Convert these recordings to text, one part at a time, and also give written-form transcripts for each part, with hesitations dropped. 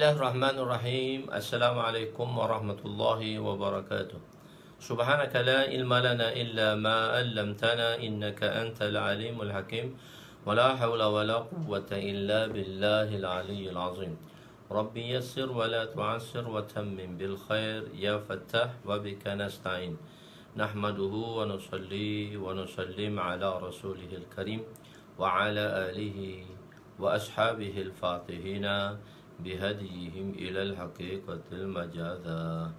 Bismillahirrahmanirrahim. Assalamualaikum warahmatullahi wabarakatuh. Subhanaka la ilma lana illa ma 'allamtana innaka antal alimul hakim. Wa la hawla wa la quwwata illa billahil aliyyil azim. Rabbi yassir wa la tu'assir wa tammim bil khair ya fattah wa bika nasta'in. Nahmaduhu wa nusalli wa nusallim ala rasulihil karim wa ala alihi wa ashabihil fatihina بهديهم إلى الحقيقة المجاذة.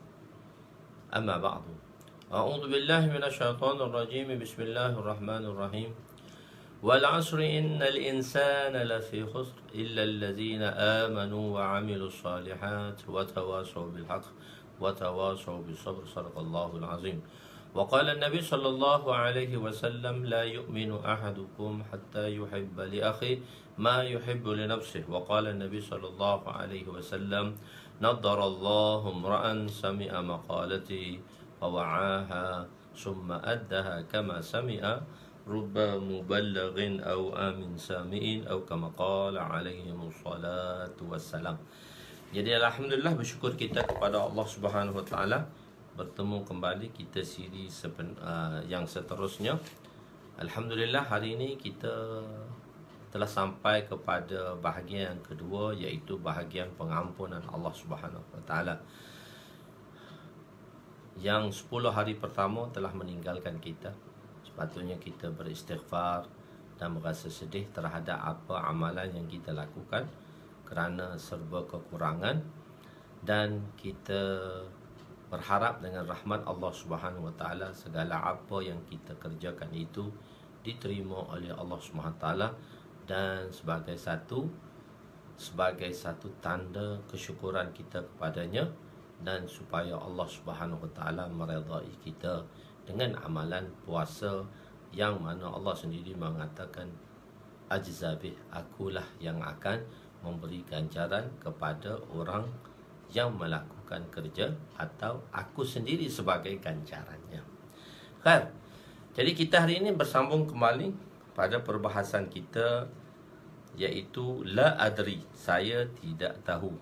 أما بعد، أعوذ بالله من الشيطان الرجيم. بسم الله الرحمن الرحيم. والعصر إن الإنسان لفي خسر إلا الذين آمنوا وعملوا الصالحات وتواصوا بالحق وتواصوا بالصبر. صدق الله العظيم. وقال النبي صلى الله عليه وسلم لا يؤمن أحدكم حتى يحب لأخيه ما يحب لنفسه. وقال النبي صلى الله عليه وسلم نضر الله امرأ سمع مقالتي فوعاها ثم أدها كما سمع رب مبلغ أو آمن سامع أو كما قال عليهم الصلاة والسلام. Jadi alhamdulillah, bersyukur kita kepada Allah Subhanahu wa taala, bertemu kembali kita siri yang seterusnya. Alhamdulillah, hari ini kita telah sampai kepada bahagian yang kedua, iaitu bahagian pengampunan Allah Subhanahu wa taala. Yang 10 hari pertama telah meninggalkan kita. Sepatutnya kita beristighfar dan merasa sedih terhadap apa amalan yang kita lakukan kerana serba kekurangan, dan kita berharap dengan rahmat Allah Subhanahu wa taala segala apa yang kita kerjakan itu diterima oleh Allah Subhanahu wa taala, dan sebagai satu tanda kesyukuran kita kepadanya, dan supaya Allah Subhanahu wa taala meredai kita dengan amalan puasa yang mana Allah sendiri mengatakan ajzabih, akulah yang akan memberi ganjaran kepada orang yang melakukan kerja, atau aku sendiri sebagai ganjarannya. Kan? Jadi kita hari ini bersambung kembali pada perbahasan kita, iaitu la adri, saya tidak tahu.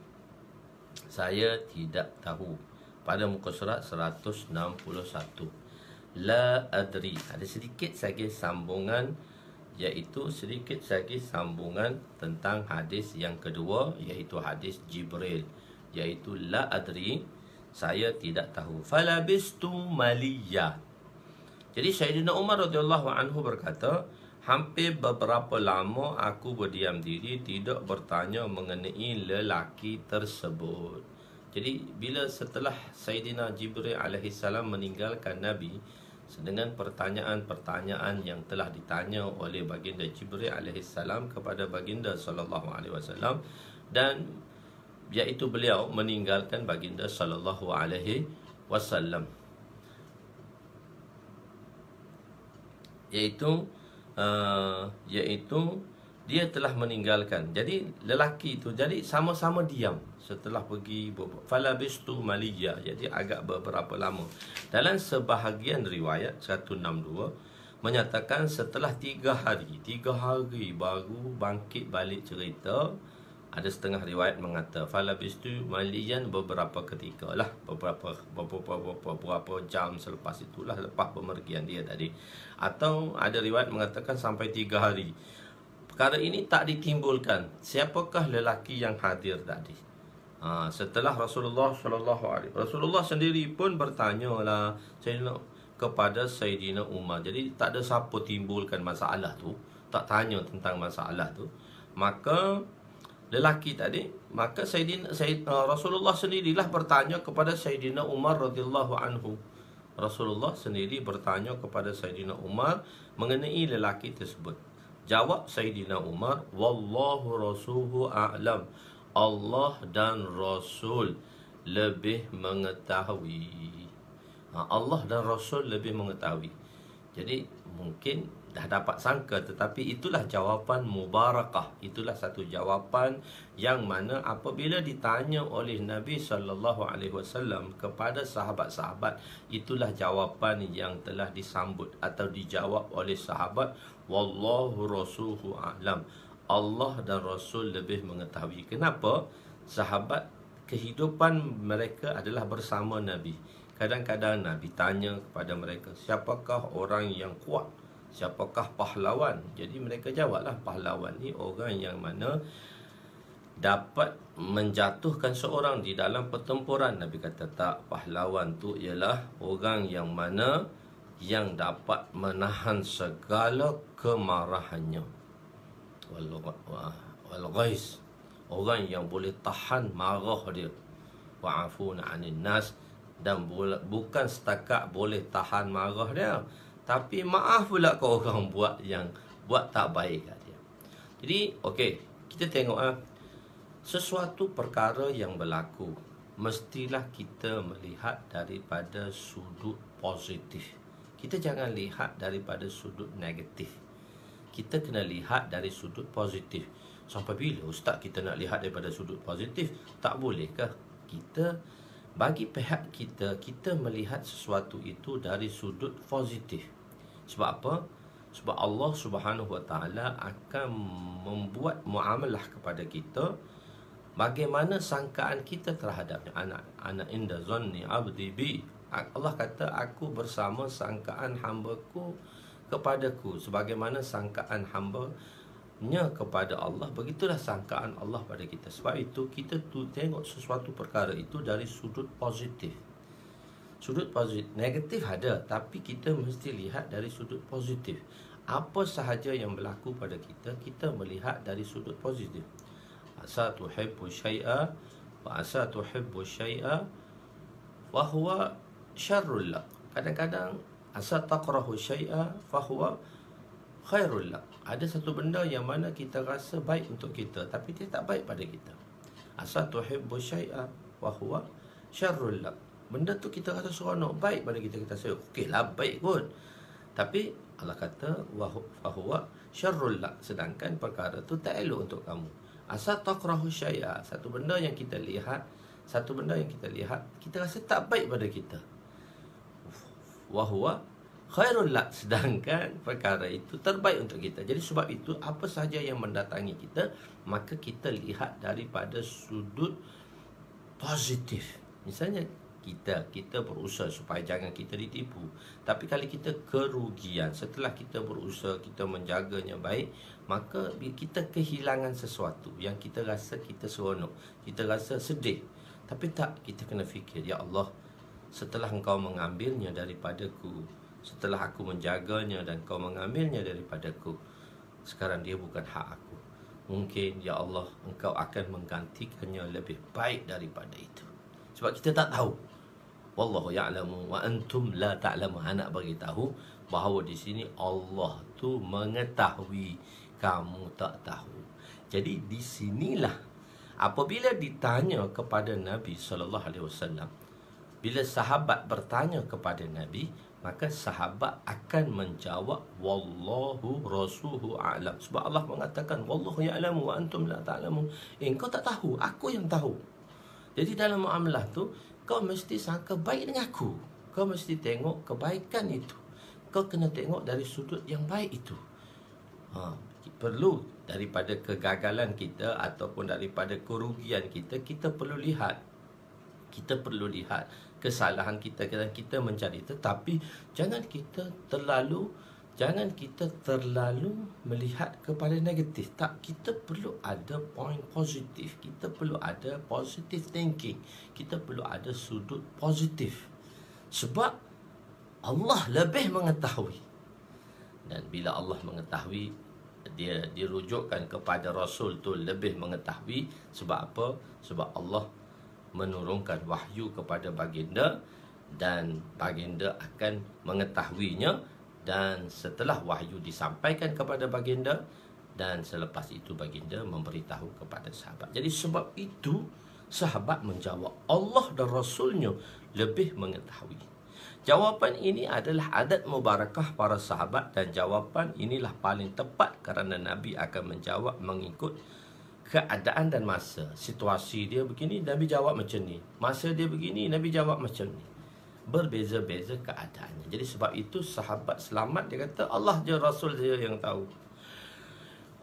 Saya tidak tahu. Pada muka surat 161. La adri. Ada sedikit saja sambungan, iaitu sedikit saja sambungan tentang hadis yang kedua, iaitu hadis Jibril, iaitu la adri, saya tidak tahu. Falabistu maliya. Jadi Sayyidina Umar radhiyallahu anhu berkata, hampir beberapa lama aku berdiam diri, tidak bertanya mengenai lelaki tersebut. Jadi bila setelah Sayyidina Jibril alaihissalam meninggalkan Nabi dengan pertanyaan-pertanyaan yang telah ditanya oleh baginda Jibril alaihissalam kepada baginda sallallahu alaihi wasallam, dan iaitu beliau meninggalkan baginda sallallahu alaihi wasallam, iaitu dia telah meninggalkan. Jadi lelaki itu jadi sama-sama diam setelah pergi falabistu maliya, jadi agak beberapa lama. Dalam sebahagian riwayat 162 menyatakan setelah 3 hari baru bangkit balik cerita. Ada setengah riwayat mengata falabistu maliyan, beberapa ketika lah, beberapa jam selepas itulah, lepas pemergian dia tadi. Atau ada riwayat mengatakan sampai 3 hari. Perkara ini tak ditimbulkan siapakah lelaki yang hadir tadi. Setelah Rasulullah sendiri pun bertanyalah kepada Sayyidina Umar. Jadi tak ada siapa timbulkan masalah tu, tak tanya tentang masalah tu. Maka lelaki tadi, maka Rasulullah sendirilah bertanya kepada Sayyidina Umar radhiyallahu anhu. Rasulullah sendiri bertanya kepada Sayyidina Umar mengenai lelaki tersebut. Jawab Sayyidina Umar, wallahu rasuluhu a'lam, Allah dan Rasul lebih mengetahui. Allah dan Rasul lebih mengetahui. Jadi mungkin dah dapat sangka, tetapi itulah jawapan mubarakah. Itulah satu jawapan yang mana apabila ditanya oleh Nabi SAW kepada sahabat-sahabat, itulah jawapan yang telah disambut atau dijawab oleh sahabat. Wallahu rasuluhu a'lam, Allah dan Rasul lebih mengetahui. Kenapa? sahabat kehidupan mereka adalah bersama Nabi. Kadang-kadang Nabi tanya kepada mereka, siapakah orang yang kuat? Siapakah pahlawan? Jadi mereka jawablah, pahlawan ni orang yang mana dapat menjatuhkan seorang di dalam pertempuran. Nabi kata tak, pahlawan tu ialah orang yang mana yang dapat menahan segala kemarahannya. Wal ghais, orang yang boleh tahan marah dia. Wa'afuna 'anil nas, dan bukan setakat boleh tahan marah dia, tapi maaf pula ke orang yang buat tak baik kat dia. Jadi okey, kita tengok sesuatu perkara yang berlaku mestilah kita melihat daripada sudut positif. Kita jangan lihat daripada sudut negatif. Kita kena lihat dari sudut positif. Sampai bila ustaz kita nak lihat daripada sudut positif? Tak bolehkah kita bagi pihak kita, kita melihat sesuatu itu dari sudut positif? Sebab apa? Sebab Allah Subhanahu Wa Taala akan membuat muamalah kepada kita bagaimana sangkaan kita terhadapnya. Ana inda zanni abdi bi. Allah kata, aku bersama sangkaan hamba-Ku kepadaku. Sebagaimana sangkaan hamba-Nya kepada Allah, begitulah sangkaan Allah pada kita. Sebab itu kita tengok sesuatu perkara itu dari sudut positif. Sudut positif, negatif ada, tapi kita mesti lihat dari sudut positif. Apa sahaja yang berlaku pada kita, kita melihat dari sudut positif. Asa tuhibbu syai'a wa asa tuhibbu syai'a wa huwa syarrul lak. Kadang-kadang asa taqrahu syai'a fa huwa khairul lak. Ada satu benda yang mana kita rasa baik untuk kita, tapi dia tak baik pada kita. Asa tuhibbu syai'a wa huwa syarrul lak. Benda tu kita rasa seronok, baik pada kita, kita rasa okeylah, baik kot. Tapi Allah kata fa huwa syarrul lak, sedangkan perkara tu tak elok untuk kamu. Asa taqrahu syai'a, satu benda yang kita lihat, kita rasa tak baik pada kita. Wa huwa khairul lak, sedangkan perkara itu terbaik untuk kita. Jadi sebab itu apa sahaja yang mendatangi kita, maka kita lihat daripada sudut positif. Misalnya kita berusaha supaya jangan kita ditipu, tapi kalau kita kerugian setelah kita berusaha, kita menjaganya baik, maka kita kehilangan sesuatu yang kita rasa kita seronok, kita rasa sedih. Tapi tak, kita kena fikir, ya Allah, setelah Engkau mengambilnya daripadaku, setelah aku menjaganya dan Kau mengambilnya daripadaku, sekarang dia bukan hak aku. Mungkin ya Allah, Engkau akan menggantikannya lebih baik daripada itu. Sebab kita tak tahu. Wallahu ya'lamu wa antum la ta'lamu. Anak bagi tahu bahawa di sini Allah tu mengetahui, kamu tak tahu. Jadi di sinilah apabila ditanya kepada Nabi sallallahu alaihi wasallam, bila sahabat bertanya kepada Nabi, maka sahabat akan menjawab wallahu rasuluhu a'lam. Sebab Allah mengatakan wallahu ya'lamu wa antum la ta'lamun. Engkau tak tahu, aku yang tahu. Jadi dalam muamalah tu, kau mesti sangka baik dengan aku. Kau mesti tengok kebaikan itu. Kau kena tengok dari sudut yang baik itu. Perlu daripada kegagalan kita ataupun daripada kerugian kita, kita perlu lihat. Kita perlu lihat kesalahan kita dan kita mencari. Tetapi jangan kita terlalu melihat kepada negatif. Tak, kita perlu ada point positif. Kita perlu ada positive thinking. Kita perlu ada sudut positif. Sebab Allah lebih mengetahui. Dan bila Allah mengetahui, dia dirujukkan kepada Rasul tu lebih mengetahui. Sebab apa? Sebab Allah menurunkan wahyu kepada baginda dan baginda akan mengetahuinya. Dan setelah wahyu disampaikan kepada baginda, dan selepas itu baginda memberitahu kepada sahabat. Jadi sebab itu sahabat menjawab, Allah dan Rasulnya lebih mengetahui. Jawapan ini adalah adat mubarakah para sahabat, dan jawapan inilah paling tepat kerana Nabi akan menjawab mengikut keadaan dan masa. Situasi dia begini, Nabi jawab macam ni. Masa dia begini, Nabi jawab macam ni. Berbeza-beza keadaannya. Jadi sebab itu sahabat selamat, dia kata Allah je, Rasul je yang tahu.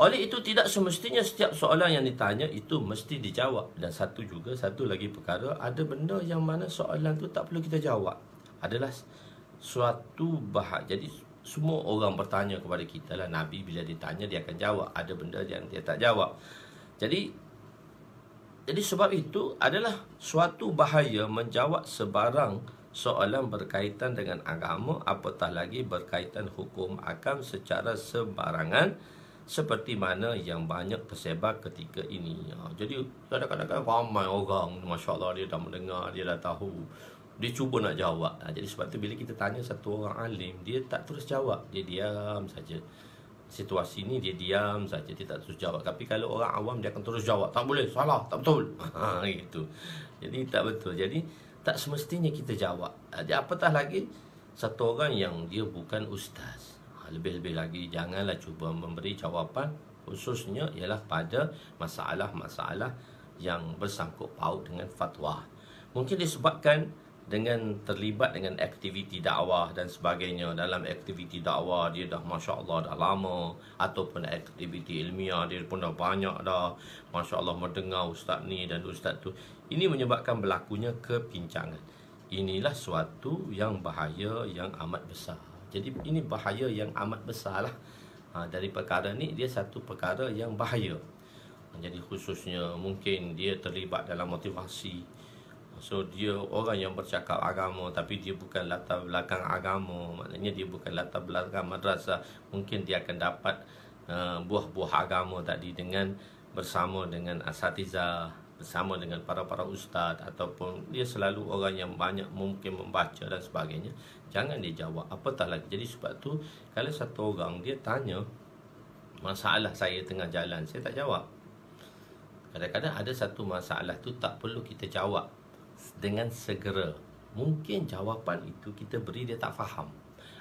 Oleh itu tidak semestinya setiap soalan yang ditanya itu mesti dijawab. Dan satu lagi perkara, ada benda yang mana soalan tu tak perlu kita jawab. Adalah suatu bahaya. Jadi semua orang bertanya kepada kita lah. Nabi bila ditanya dia akan jawab. Ada benda yang dia tak jawab. Jadi sebab itu adalah suatu bahaya menjawab sebarang soalan berkaitan dengan agama, apatah lagi berkaitan hukum akam secara sembarangan, seperti mana yang banyak tersebar ketika ini. Jadi kadang-kadang ramai orang, Masya Allah, dia dah mendengar, dia dah tahu, dia cuba nak jawab. Jadi sebab tu bila kita tanya satu orang alim, dia tak terus jawab, dia diam saja. Situasi ni dia diam saja, dia tak terus jawab. Tapi kalau orang awam, dia akan terus jawab. Tak boleh, salah, tak betul. Gitu. Jadi tak betul. Jadi tak semestinya kita jawab. Jadi apatah lagi satu orang yang dia bukan ustaz. Lebih-lebih lagi janganlah cuba memberi jawapan, khususnya ialah pada masalah-masalah yang bersangkut paut dengan fatwa. Mungkin disebabkan dengan terlibat dengan aktiviti dakwah dan sebagainya. Dalam aktiviti dakwah dia dah Masya Allah dah lama, ataupun aktiviti ilmiah dia pun dah banyak dah, Masya Allah mendengar ustaz ni dan ustaz tu. Ini menyebabkan berlakunya kepincangan. Inilah suatu yang bahaya yang amat besar. Jadi ini bahaya yang amat besar lah. Dari perkara ni, dia satu perkara yang bahaya. Jadi khususnya mungkin dia terlibat dalam motivasi. So dia orang yang bercakap agama tapi dia bukan latar belakang agama. Maknanya dia bukan latar belakang madrasah. Mungkin dia akan dapat buah-buah agama tadi dengan bersama dengan asatizah, bersama dengan para ustaz, ataupun dia selalu orang yang banyak mungkin membaca dan sebagainya. Jangan dia jawab, apatah lagi. Jadi sebab tu kalau satu orang dia tanya masalah saya tengah jalan, saya tak jawab. Kadang-kadang ada satu masalah tu tak perlu kita jawab dengan segera. Mungkin jawapan itu kita beri dia tak faham,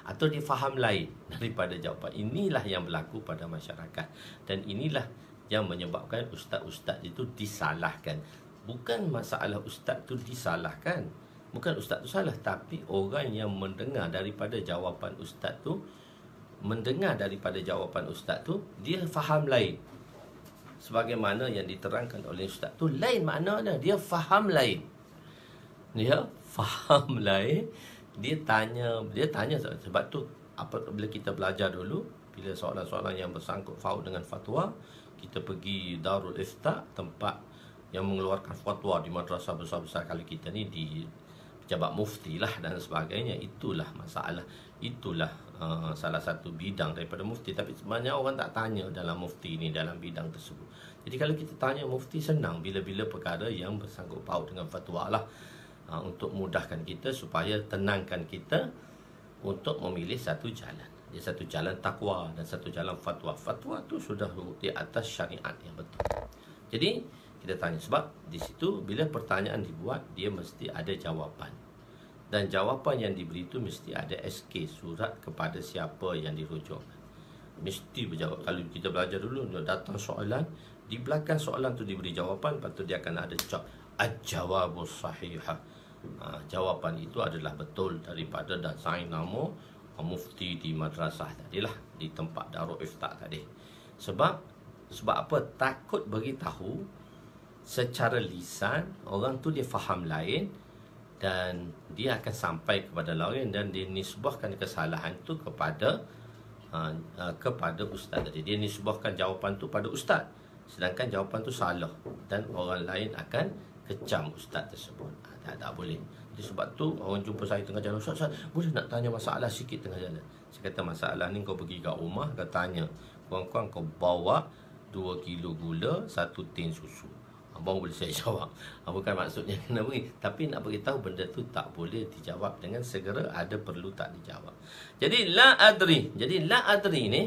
atau dia faham lain daripada jawapan. Inilah yang berlaku pada masyarakat. Dan inilah yang menyebabkan ustaz-ustaz itu disalahkan. Bukan masalah ustaz tu disalahkan, bukan ustaz tu salah, tapi orang yang mendengar daripada jawapan ustaz tu, dia faham lain. Sebagaimana yang diterangkan oleh ustaz tu, lain maknanya, dia faham lain. Dia faham lain. Dia tanya sebab tu bila kita belajar dulu, bila soalan-soalan yang bersangkut paut dengan fatwa, kita pergi Darul Ifta, tempat yang mengeluarkan fatwa di madrasah besar-besar. Kalau kita ni di pejabat mufti lah dan sebagainya, itulah masalah. Itulah salah satu bidang daripada mufti. Tapi sebenarnya orang tak tanya dalam mufti ni, dalam bidang tersebut. Jadi kalau kita tanya mufti, senang bila-bila perkara yang bersangkut paut dengan fatwa lah, untuk mudahkan kita, supaya tenangkan kita untuk memilih satu jalan. Dia satu jalan takwa dan satu jalan fatwa. Fatwa tu sudah di atas syariat yang betul. Jadi kita tanya, sebab di situ bila pertanyaan dibuat, dia mesti ada jawapan. Dan jawapan yang diberi itu mesti ada SK, surat kepada siapa yang dirujukkan. Mesti berjawab. Kalau kita belajar dulu, datang soalan, di belakang soalan tu diberi jawapan, lepas tu dia akan ada al-jawabus sahihah. Jawapan itu adalah betul daripada dan sign nama mufti di madrasah tadilah, di tempat Darul Ifta tadi. Sebab apa? Takut beritahu secara lisan, orang tu dia faham lain, dan dia akan sampai kepada lain, dan dia nisbahkan kesalahan tu kepada ustaz tadi. Dia nisbahkan jawapan tu pada ustaz, sedangkan jawapan tu salah, dan orang lain akan kecam ustaz tersebut. Tak boleh. Jadi sebab tu orang jumpa saya tengah jalan, Ustaz, boleh nak tanya masalah sikit tengah jalan? Saya kata, masalah ni kau pergi kat rumah, kau tanya, kurang-kurang kau bawa 2 kilo gula, 1 tin susu. Baru boleh saya jawab. Bukan maksudnya kena beri, tapi nak beritahu benda tu tak boleh dijawab dengan segera, ada perlu tak dijawab. Jadi la adri. Jadi la adri ni,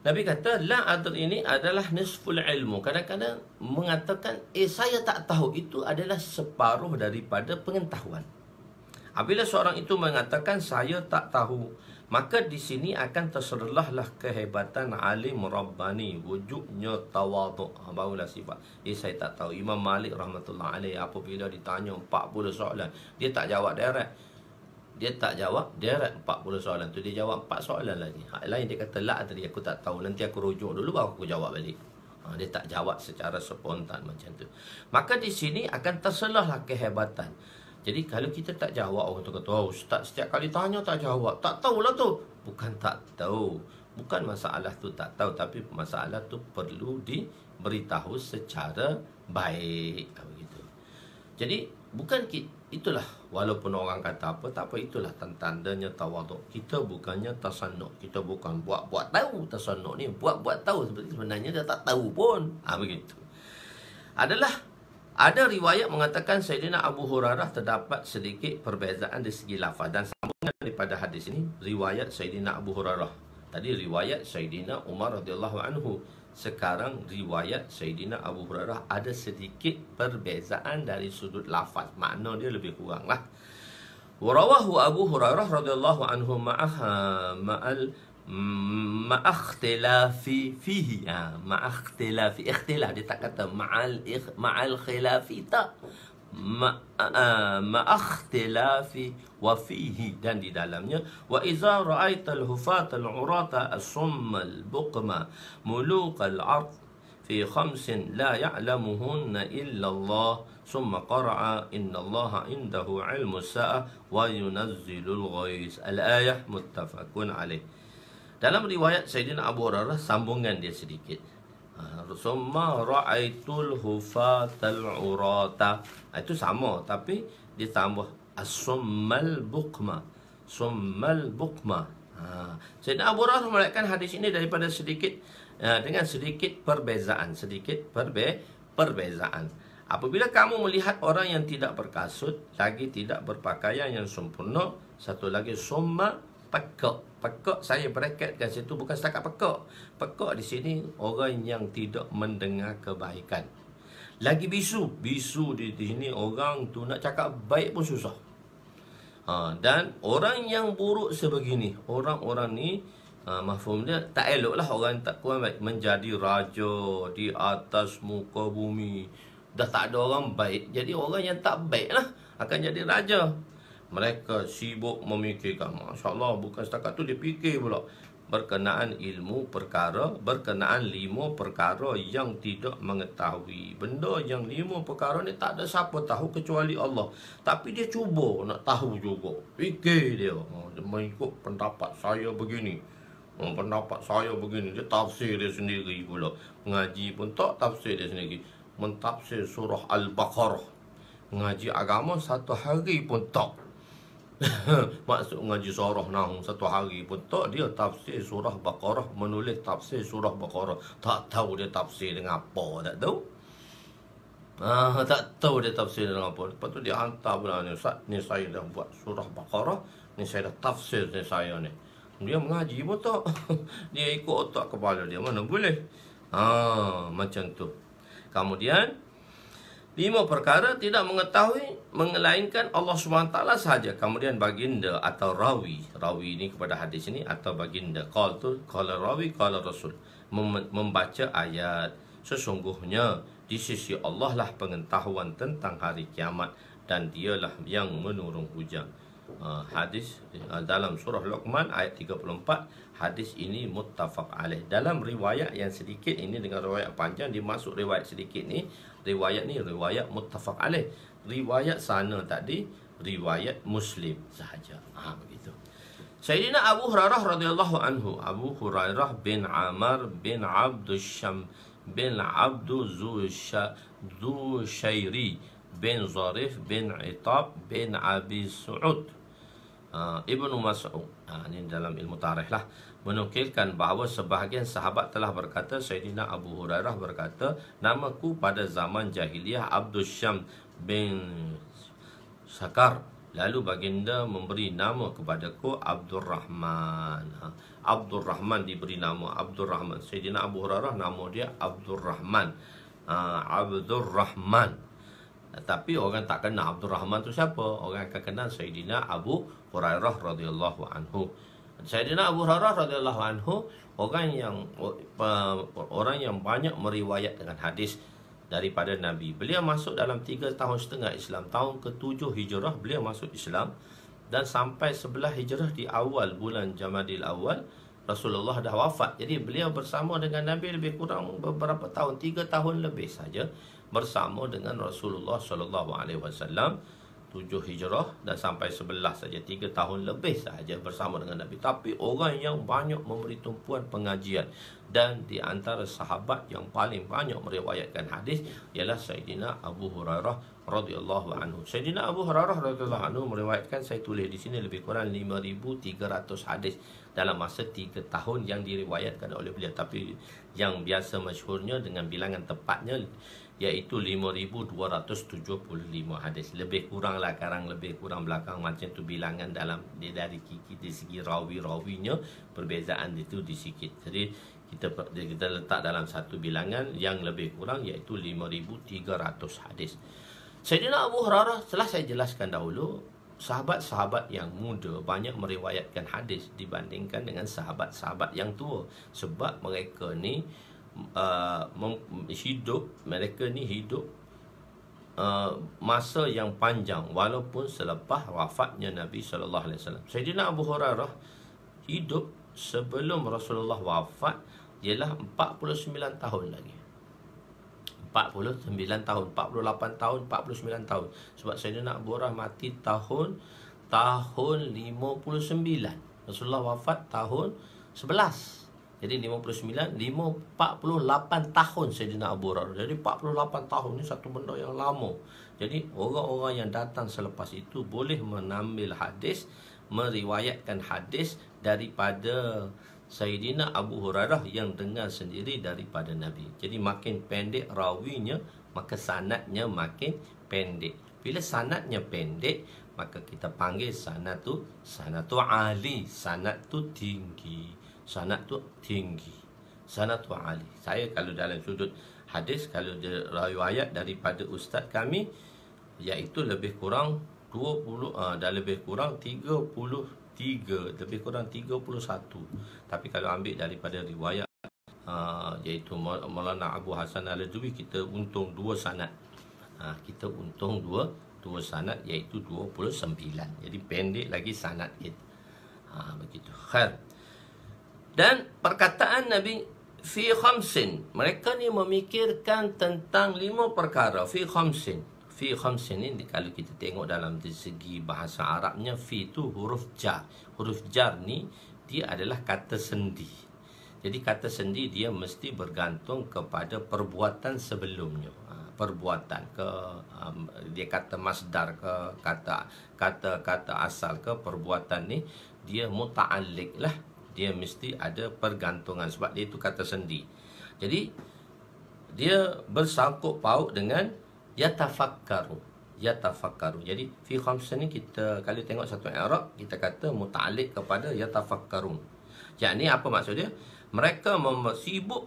Nabi kata la adri ini adalah nisful ilmu. Kadang-kadang mengatakan saya tak tahu, itu adalah separuh daripada pengetahuan. Apabila seorang itu mengatakan saya tak tahu, maka di sini akan terserlahlah kehebatan alim rabbani, wujudnya tawaduk. Barulah sifat saya tak tahu. Imam Malik rahmatullah alaih apabila ditanya 40 soalan, dia tak jawab direct. Dia tak jawab, dia 40 soalan tu dia jawab 4 soalan lagi. Hak lain dia kata la tadi aku tak tahu, nanti aku rujuk dulu baru aku jawab balik. Dia tak jawab secara spontan macam tu. Maka di sini akan terselahlah kehebatan. Jadi kalau kita tak jawab, orang tu kata, oh, ustaz setiap kali tanya tak jawab. Tak tahulah tu. Bukan tak tahu. Bukan masalah tu tak tahu, tapi masalah tu perlu diberitahu secara baik. Begitu. Jadi bukan itulah, walaupun orang kata apa, tak apa, itulah tandanya tawaduk. Kita bukannya tasanuk. Kita bukan buat-buat tahu. Tasanuk ni buat-buat tahu, sebenarnya dia tak tahu pun. Begitu. Ada riwayat mengatakan Sayyidina Abu Hurairah terdapat sedikit perbezaan di segi lafaz. Dan sambungan daripada hadis ini, riwayat Sayyidina Abu Hurairah. Tadi riwayat Sayyidina Umar radhiyallahu anhu. Sekarang riwayat Sayyidina Abu Hurairah ada sedikit perbezaan dari sudut lafaz. Makna dia lebih kurang lah. Warawahu Abu Hurairah radhiyallahu anhu ma'akhtilafi fihi. Ma'akhtilafi. Ikhtilaf dia tak kata ma'al khilafi, tak. Ma'akhtilafi wa fihi, dan di dalamnya wa iza ra'aital hufatal urata as-summal buqma mulukal ard fi khamsin la ya'lamuhunna illa Allah summa qara'a innallaha indahu ilmu sa'ah wa yunazzilul ghais. Al-ayah muttafaqun alaih. Dalam riwayat Sayyidina Abu Hurairah, sambungan dia sedikit. Summa ra'aitul hufatal urata. Itu sama, tapi ditambah as-summal buqma. Summal buqma. Sayyidina Abu Hurairah meriwayatkan hadis ini daripada dengan sedikit perbezaan. Perbezaan. Apabila kamu melihat orang yang tidak berkasut, lagi tidak berpakaian yang sempurna, satu lagi summa pekak. Pekak saya bracketkan situ, bukan setakat pekak. Pekak di sini orang yang tidak mendengar kebaikan. Lagi bisu. Bisu di sini orang tu nak cakap baik pun susah. Dan orang yang buruk sebegini, orang-orang ni mafhum dia tak elok lah, orang tak kurang baik, menjadi raja di atas muka bumi. Dah tak ada orang baik, jadi orang yang tak baik lah akan jadi raja. Mereka sibuk memikirkan, Masya Allah, bukan setakat tu dia fikir pula berkenaan ilmu perkara, berkenaan 5 perkara yang tidak mengetahui. Benda yang 5 perkara ni tak ada siapa tahu kecuali Allah. Tapi dia cuba nak tahu juga. Fikir dia, dia mengikut pendapat saya begini, pendapat saya begini. Dia tafsir dia sendiri pula. Mengaji pun tak tafsir dia sendiri. Mentafsir surah Al-Baqarah. Mengaji agama 1 hari pun tak. Maksud ngaji surah nang 1 hari pun tak. Dia tafsir surah Baqarah, menulis tafsir surah Baqarah. Tak tahu dia tafsir dengan apa, tak tahu. Tak tahu dia tafsir dengan apa. Lepas tu dia hantar pula ni, Ustaz, ni saya dah buat surah Baqarah, ni saya dah tafsir ni saya ni. Dia mengaji pun tak. Dia ikut otak kepala dia, mana boleh. Macam tu. Kemudian 5 perkara tidak mengetahui melainkan Allah SWT sahaja. Kemudian baginda atau rawi ini kepada hadis ini atau baginda, qala rawi qala rasul, membaca ayat, sesungguhnya di sisi Allah lah pengetahuan tentang hari kiamat dan dialah yang menurun hujan. Hadis dalam surah Luqman ayat 34. Hadis ini muttafaq alaih. Dalam riwayat yang sedikit ini dengan riwayat panjang, dimasuk riwayat sedikit ni, riwayat ni riwayat muttafaq alaih. Riwayat sana tadi riwayat Muslim sahaja. Begitu. Sayyidina Abu Hurairah radhiyallahu anhu, Abu Hurairah bin Amr bin Abdusyam bin Zushairi bin Zarif bin Itab bin Abi Su'ud Ibnu Mas'ud, ini dalam ilmu tarikh lah, menukilkan bahawa sebahagian sahabat telah berkata, Sayyidina Abu Hurairah berkata, namaku pada zaman jahiliyah Abdusyam bin Sakar, lalu baginda memberi nama kepadaku Abdul Rahman. Abdul Rahman diberi nama Abdul Rahman. Sayyidina Abu Hurairah nama dia Abdul Rahman. Abdul Rahman. Tapi orang tak kenal Abdul Rahman tu siapa. Orang akan kenal Sayyidina Abu Hurairah radhiyallahu anhu. Sayyidina Abu Hurairah radhiyallahu anhu orang yang banyak meriwayat dengan hadis daripada Nabi. Beliau masuk dalam 3,5 tahun Islam. Tahun ke-7 Hijrah beliau masuk Islam. dan sampai 11 Hijrah di awal bulan Jamadil Awal Rasulullah dah wafat. Jadi beliau bersama dengan Nabi lebih kurang beberapa tahun, 3 tahun lebih saja bersama dengan Rasulullah sallallahu alaihi wasallam. 7 Hijrah dan sampai 11 saja, 3 tahun lebih saja bersama dengan Nabi. Tapi orang yang banyak memberi tumpuan pengajian dan di antara sahabat yang paling banyak meriwayatkan hadis ialah Sayyidina Abu Hurairah radhiyallahu anhu. Sayyidina Abu Hurairah radhiyallahu anhu meriwayatkan, saya tulis di sini, lebih kurang 5,300 hadis dalam masa 3 tahun yang diriwayatkan oleh beliau. Tapi yang biasa masyhurnya dengan bilangan tepatnya iaitu 5,275 hadis. Lebih kurang lah, sekarang lebih kurang belakang macam tu bilangan dalam dari segi rawi-rawinya perbezaan itu di sikit. Jadi kita letak dalam satu bilangan yang lebih kurang iaitu 5,300 hadis. Sayyidina Abu Hurairah telah saya jelaskan dahulu, sahabat-sahabat yang muda banyak meriwayatkan hadis dibandingkan dengan sahabat-sahabat yang tua, sebab mereka ni mereka ni hidup masa yang panjang walaupun selepas wafatnya Nabi sallallahu alaihi wasallam. Sayyidina Abu Hurairah hidup sebelum Rasulullah wafat ialah 49 tahun lagi. 49 tahun, 48 tahun, 49 tahun. Sebab Sayyidina Abu Hurairah mati tahun 59. Rasulullah wafat tahun 11. Jadi 48 tahun Sayyidina Abu Hurairah. Jadi 48 tahun ni satu benda yang lama. Jadi orang-orang yang datang selepas itu boleh menambil hadis, meriwayatkan hadis daripada Sayyidina Abu Hurairah yang dengar sendiri daripada Nabi. Jadi makin pendek rawinya, maka sanadnya makin pendek. Bila sanadnya pendek, maka kita panggil sanad tu ali, sanad tu tinggi. Sanad tu tinggi, sanad tu ali. Saya kalau dalam sudut hadis, kalau riwayat daripada ustaz kami, iaitu lebih kurang 20 dan lebih kurang 33, lebih kurang 31. Tapi kalau ambil daripada riwayat iaitu Maulana Abu Hasan Al-Ladwi, kita untung 2 sanad. Kita untung dua sanad, iaitu 29. Jadi pendek lagi sanad kita. Begitu. Khair. Dan perkataan Nabi fi khamsin, mereka ni memikirkan tentang 5 perkara. Fi khamsin ni kalau kita tengok dalam segi bahasa Arabnya, fi tu huruf jar. Huruf jar ni dia adalah kata sendi. Jadi kata sendi dia mesti bergantung kepada perbuatan sebelumnya. Perbuatan ke dia kata masdar ke kata asal ke, perbuatan ni dia muta'alliq lah. Dia mesti ada pergantungan sebab dia itu kata sendi. Jadi dia bersangkut paut dengan yatafakkaru. Jadi fi khamsin ni kita kalau tengok satu i'rab, kita kata muta'alliq kepada yatafakkarun. Yakni apa maksud dia? Mereka sibuk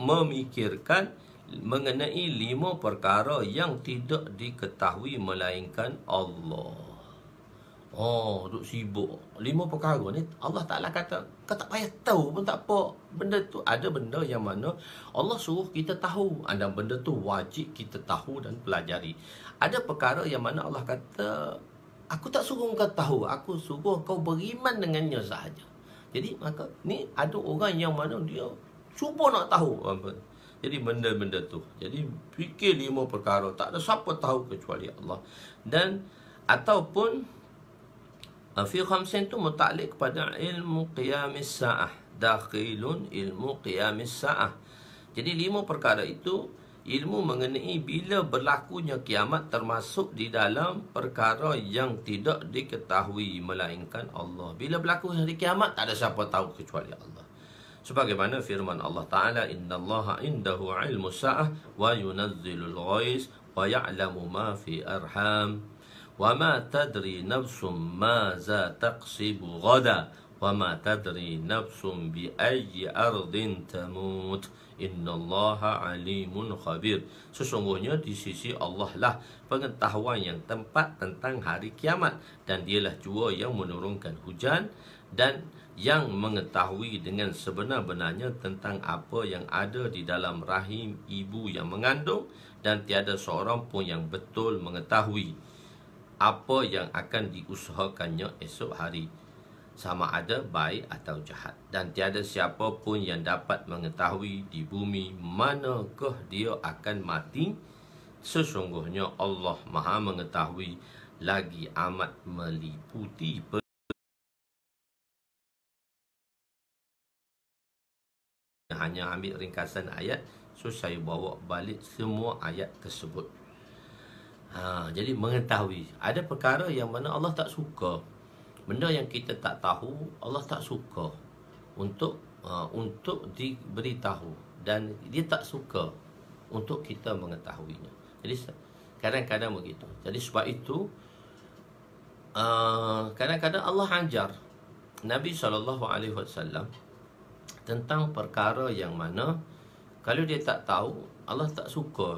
memikirkan mengenai 5 perkara yang tidak diketahui melainkan Allah. Duk sibuk 5 perkara ni. Allah Ta'ala kata, kau tak payah tahu pun tak apa. Benda tu, ada benda yang mana Allah suruh kita tahu, ada benda tu wajib kita tahu dan pelajari. Ada perkara yang mana Allah kata, aku tak suruh kau tahu, aku suruh kau beriman dengannya sahaja. Jadi maka ni ada orang yang mana dia cuba nak tahu apa. Jadi benda-benda tu, jadi fikir 5 perkara, tak ada siapa tahu kecuali Allah. Dan ataupun fi khamsin tu muta'alliq kepada ilmu qiyamis sa'ah, dakhilun ilmu qiyamis sa'ah. Jadi 5 perkara itu ilmu mengenai bila berlakunya kiamat, termasuk di dalam perkara yang tidak diketahui melainkan Allah. Bila berlaku hari kiamat, tak ada siapa tahu kecuali Allah. Sebagaimana firman Allah Ta'ala, innallaha indahu ilmu sa'ah wa yunazzilul ghais wa ya'lamu ma fi arham وَمَا تَدْرِي نَفْسٌ مَاذَا تَكْسِبُ غَدًا وَمَا تَدْرِي نَفْسٌ بِأَيِّ أَرْضٍ تَمُوتُ إِنَّ اللَّهَ عَلِيمٌ خَبِيرٌ. Sesungguhnya di sisi Allah lah pengetahuan yang tepat tentang hari kiamat, dan dialah jua yang menurunkan hujan dan yang mengetahui dengan sebenar-benarnya tentang apa yang ada di dalam rahim ibu yang mengandung, dan tiada seorang pun yang betul mengetahui apa yang akan diusahakannya esok hari, sama ada baik atau jahat. Dan tiada siapa pun yang dapat mengetahui di bumi manakah dia akan mati. Sesungguhnya Allah Maha mengetahui lagi amat meliputi. Hanya ambil ringkasan ayat, so saya bawa balik semua ayat tersebut. Jadi mengetahui ada perkara yang mana Allah tak suka. Benda yang kita tak tahu, Allah tak suka untuk diberitahu, dan dia tak suka untuk kita mengetahuinya. Jadi kadang-kadang begitu. Jadi sebab itu kadang-kadang Allah ajar Nabi SAW tentang perkara yang mana kalau dia tak tahu, Allah tak suka.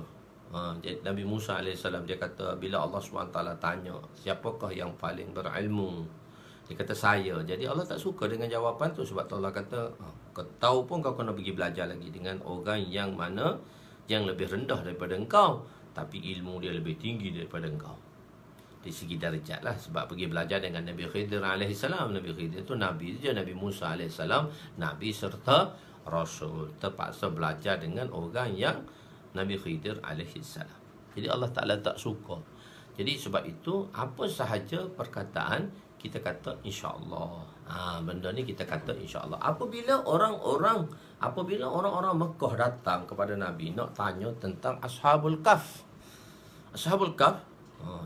Jadi Nabi Musa AS dia kata, bila Allah SWT tanya siapakah yang paling berilmu, dia kata saya. Jadi Allah tak suka dengan jawapan tu. Sebab Allah kata, kau tahu pun kau kena pergi belajar lagi dengan orang yang mana yang lebih rendah daripada engkau, tapi ilmu dia lebih tinggi daripada engkau di segi darjat lah. Sebab pergi belajar dengan Nabi Khidir AS. Nabi Khidir tu Nabi je, Nabi Musa AS Nabi serta Rasul. Terpaksa belajar dengan orang yang Nabi Khidir AS. Jadi Allah Ta'ala tak suka. Jadi sebab itu apa sahaja perkataan kita kata insya-Allah. Benda ni kita kata insya-Allah. Apabila orang-orang Mekah datang kepada Nabi nak tanya tentang Ashabul Kahf. Ashabul Kahf.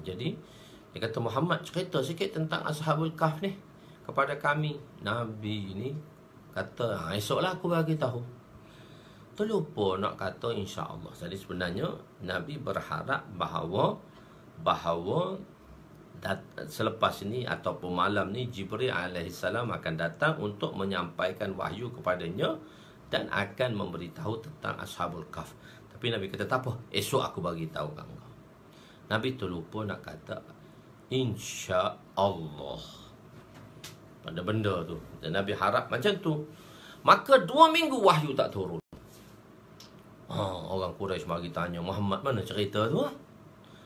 Jadi dia kata, Muhammad cerita sikit tentang Ashabul Kahf ni kepada kami. Nabi ni kata, esoklah aku bagi tahu. Terlupa nak kata insya-Allah. Jadi sebenarnya Nabi berharap bahawa selepas ini ataupun malam ni Jibril alaihissalam akan datang untuk menyampaikan wahyu kepadanya dan akan memberitahu tentang Ashabul Kahf. Tapi Nabi kata, tak apa, esok aku bagi tahu kamu. Nabi terlupa nak kata insya-Allah pada benda tu. Dan Nabi harap macam tu. Maka 2 minggu wahyu tak turun. Orang Quraisy mari tanya, Muhammad mana cerita tu?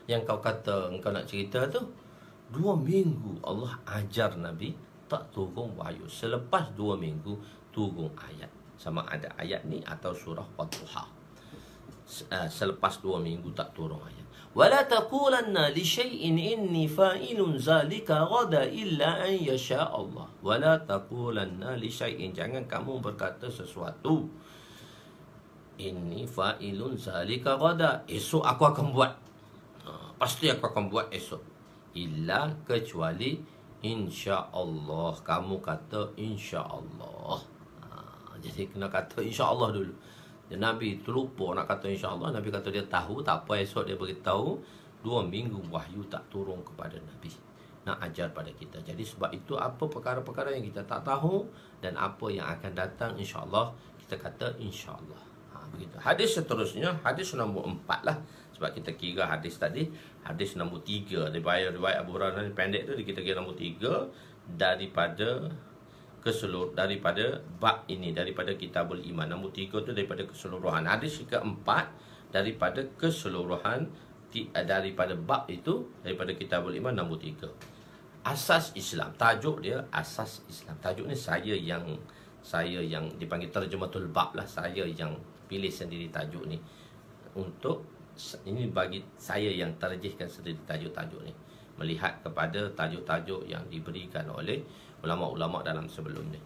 Yang kau kata engkau nak cerita tu. 2 minggu Allah ajar Nabi tak turun wahyu. Selepas 2 minggu turun ayat. Sama ada ayat ni atau surah Wadduha. Selepas 2 minggu tak turun ayat. Wala taqulanna li syai'in inni fa'ilun zalika ghada illa an yasha Allah. Wala taqulanna li syai'in, jangan kamu berkata sesuatu, inni fa'ilun zalika ghada, esok aku akan buat. Pasti aku akan buat esok. Illa, kecuali insya-Allah. Kamu kata insya-Allah. Jadi kena kata insya-Allah dulu. Dan Nabi terlupa nak kata insya-Allah. Nabi kata dia tahu, tak apa, esok dia beritahu. 2 minggu wahyu tak turun kepada Nabi. Nak ajar pada kita. Jadi sebab itu apa perkara-perkara yang kita tak tahu dan apa yang akan datang insya-Allah, kita kata insya-Allah. Begitu. Hadis seterusnya, hadis nombor 4 lah. Sebab kita kira hadis tadi, hadis nombor 3 daripada Abu Hurairah pendek tu, kita kira nombor 3 daripada bab ini, daripada Kitabul Iman. Nombor 3 tu daripada keseluruhan. Hadis keempat daripada keseluruhan daripada bab itu, daripada Kitabul Iman nombor 3. Asas Islam. Tajuk dia Asas Islam. Tajuk ni saya yang dipanggil terjematul bab lah. Saya yang pilih sendiri tajuk ni. Ini bagi saya yang terjihkan sendiri tajuk-tajuk ni, melihat kepada tajuk-tajuk yang diberikan oleh ulama-ulama dalam sebelum ni.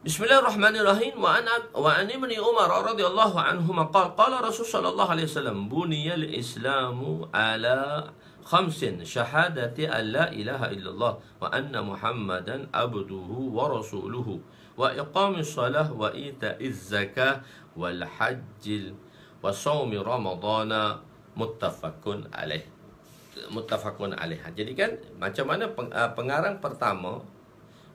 Bismillahirrahmanirrahim. Wa an Ibn Umar radhiyallahu anhu qala Rasul sallallahu alaihi wasallam, buniyal islamu ala khamsin, syahadati an la ilaha illallah wa anna Muhammadan abduhu wa rasuluhu wa iqamis salah wa ita'iz zakah wal hajjil wa shaumi ramadhana, muttafaqun alaih. Jadi kan macam mana pengarang pertama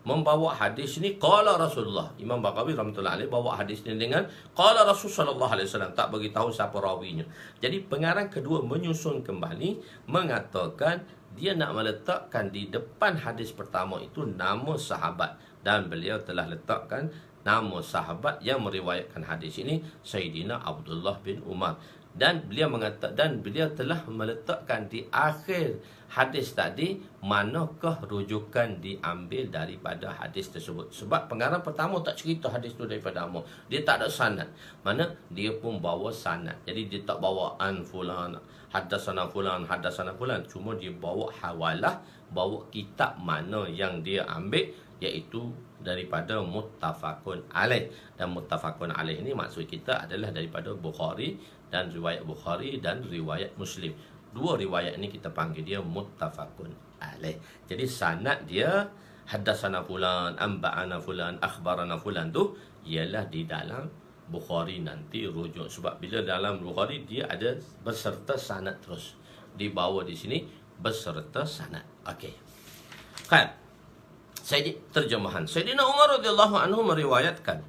membawa hadis ni qala Rasulullah. Imam Baghawi rahmatullahi alaih bawa hadis ni dengan qala Rasul sallallahu alaihi wasallam, tak bagi tahu siapa rawinya. Jadi pengarang kedua menyusun kembali, mengatakan dia nak meletakkan di depan hadis pertama itu nama sahabat, dan beliau telah letakkan nama sahabat yang meriwayatkan hadis ini, Sayyidina Abdullah bin Umar. Dan beliau telah meletakkan di akhir hadis tadi manakah rujukan diambil daripada hadis tersebut. Sebab pengarang pertama tak cerita hadis tu daripada Amr. Dia tak ada sanad. Mana dia pun bawa sanad. Jadi dia tak bawa an fulan, haddatsana fulan, haddatsana fulan. Cuma dia bawa hawalah, bawa kitab mana yang dia ambil, iaitu daripada muttafaqun alaih. Dan muttafaqun alaih ini maksud kita adalah daripada Bukhari dan riwayat Bukhari dan riwayat Muslim. Dua riwayat ini kita panggil dia muttafaqun alaih. Jadi sanad dia haddatsana fulan, anba'ana fulan, akhbarana fulan tu ialah di dalam Bukhari nanti rujuk. Sebab bila dalam Bukhari dia ada berserta sanad terus. Dibawa di sini berserta sanad. Okey. Kan? Terjemahan. Sayyidina Umar radhiyallahu anhu meriwayatkan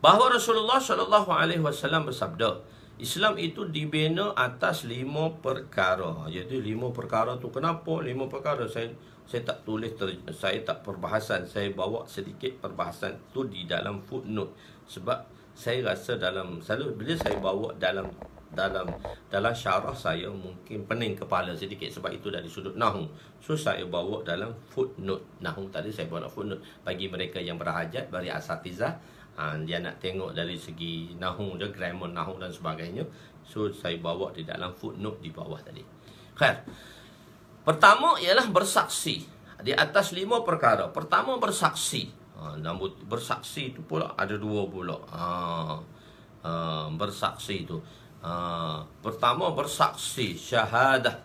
bahawa Rasulullah sallallahu alaihi wasallam bersabda, Islam itu dibina atas 5 perkara. Jadi 5 perkara tu kenapa 5 perkara? Saya tak tulis, saya tak perbahasan. Saya bawa sedikit perbahasan tu di dalam footnote. Sebab saya rasa bila saya bawa dalam syarah saya mungkin pening kepala sedikit, sebab itu dari sudut nahu. So saya bawa dalam footnote. Nahu tadi saya bawa footnote bagi mereka yang berhajat, bagi asatizah, dia nak tengok dari segi nahu dia, grammar nahu dan sebagainya. So saya bawa di dalam footnote di bawah tadi. Khair. Pertama ialah bersaksi. Di atas 5 perkara. Pertama bersaksi. Bersaksi itu pula ada 2 pula. Bersaksi itu. Pertama bersaksi, syahadah.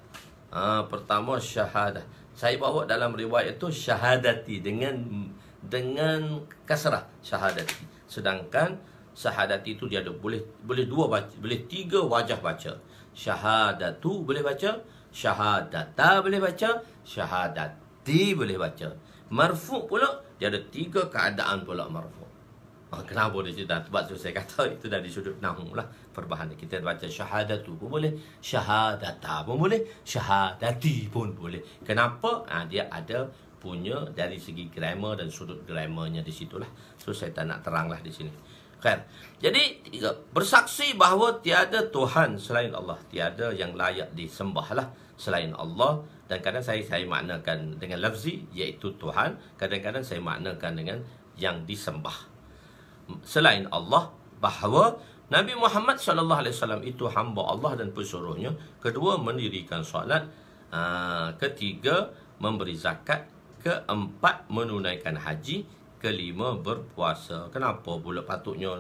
Pertama syahadah. Saya bawa dalam riwayat itu syahadati dengan kasrah, syahadati. Sedangkan syahadati itu dia ada boleh 2 baca, boleh 3 wajah baca. Syahadatu boleh baca, syahadata boleh baca, syahadati boleh baca. Marfu pula dia ada 3 keadaan pula marfu. Kenapa dia cerita? Sebab tu saya kata itu dari sudut nahu lah. Perbahanan kita baca syahadatu pun boleh, syahadata pun boleh, syahadati pun boleh. Kenapa? Dia ada punya dari segi grammar dan sudut grammarnya di situlah. So saya tak nak teranglah di sini. Kan? Jadi bersaksi bahawa tiada Tuhan selain Allah, tiada yang layak disembahlah selain Allah. Dan kadang saya maknakan dengan lafzi iaitu Tuhan, kadang-kadang saya maknakan dengan yang disembah selain Allah, bahawa Nabi Muhammad SAW itu hamba Allah dan pesuruhnya. Kedua, mendirikan solat. Ketiga, memberi zakat. Keempat, menunaikan haji. Kelima, berpuasa. Kenapa pula patutnya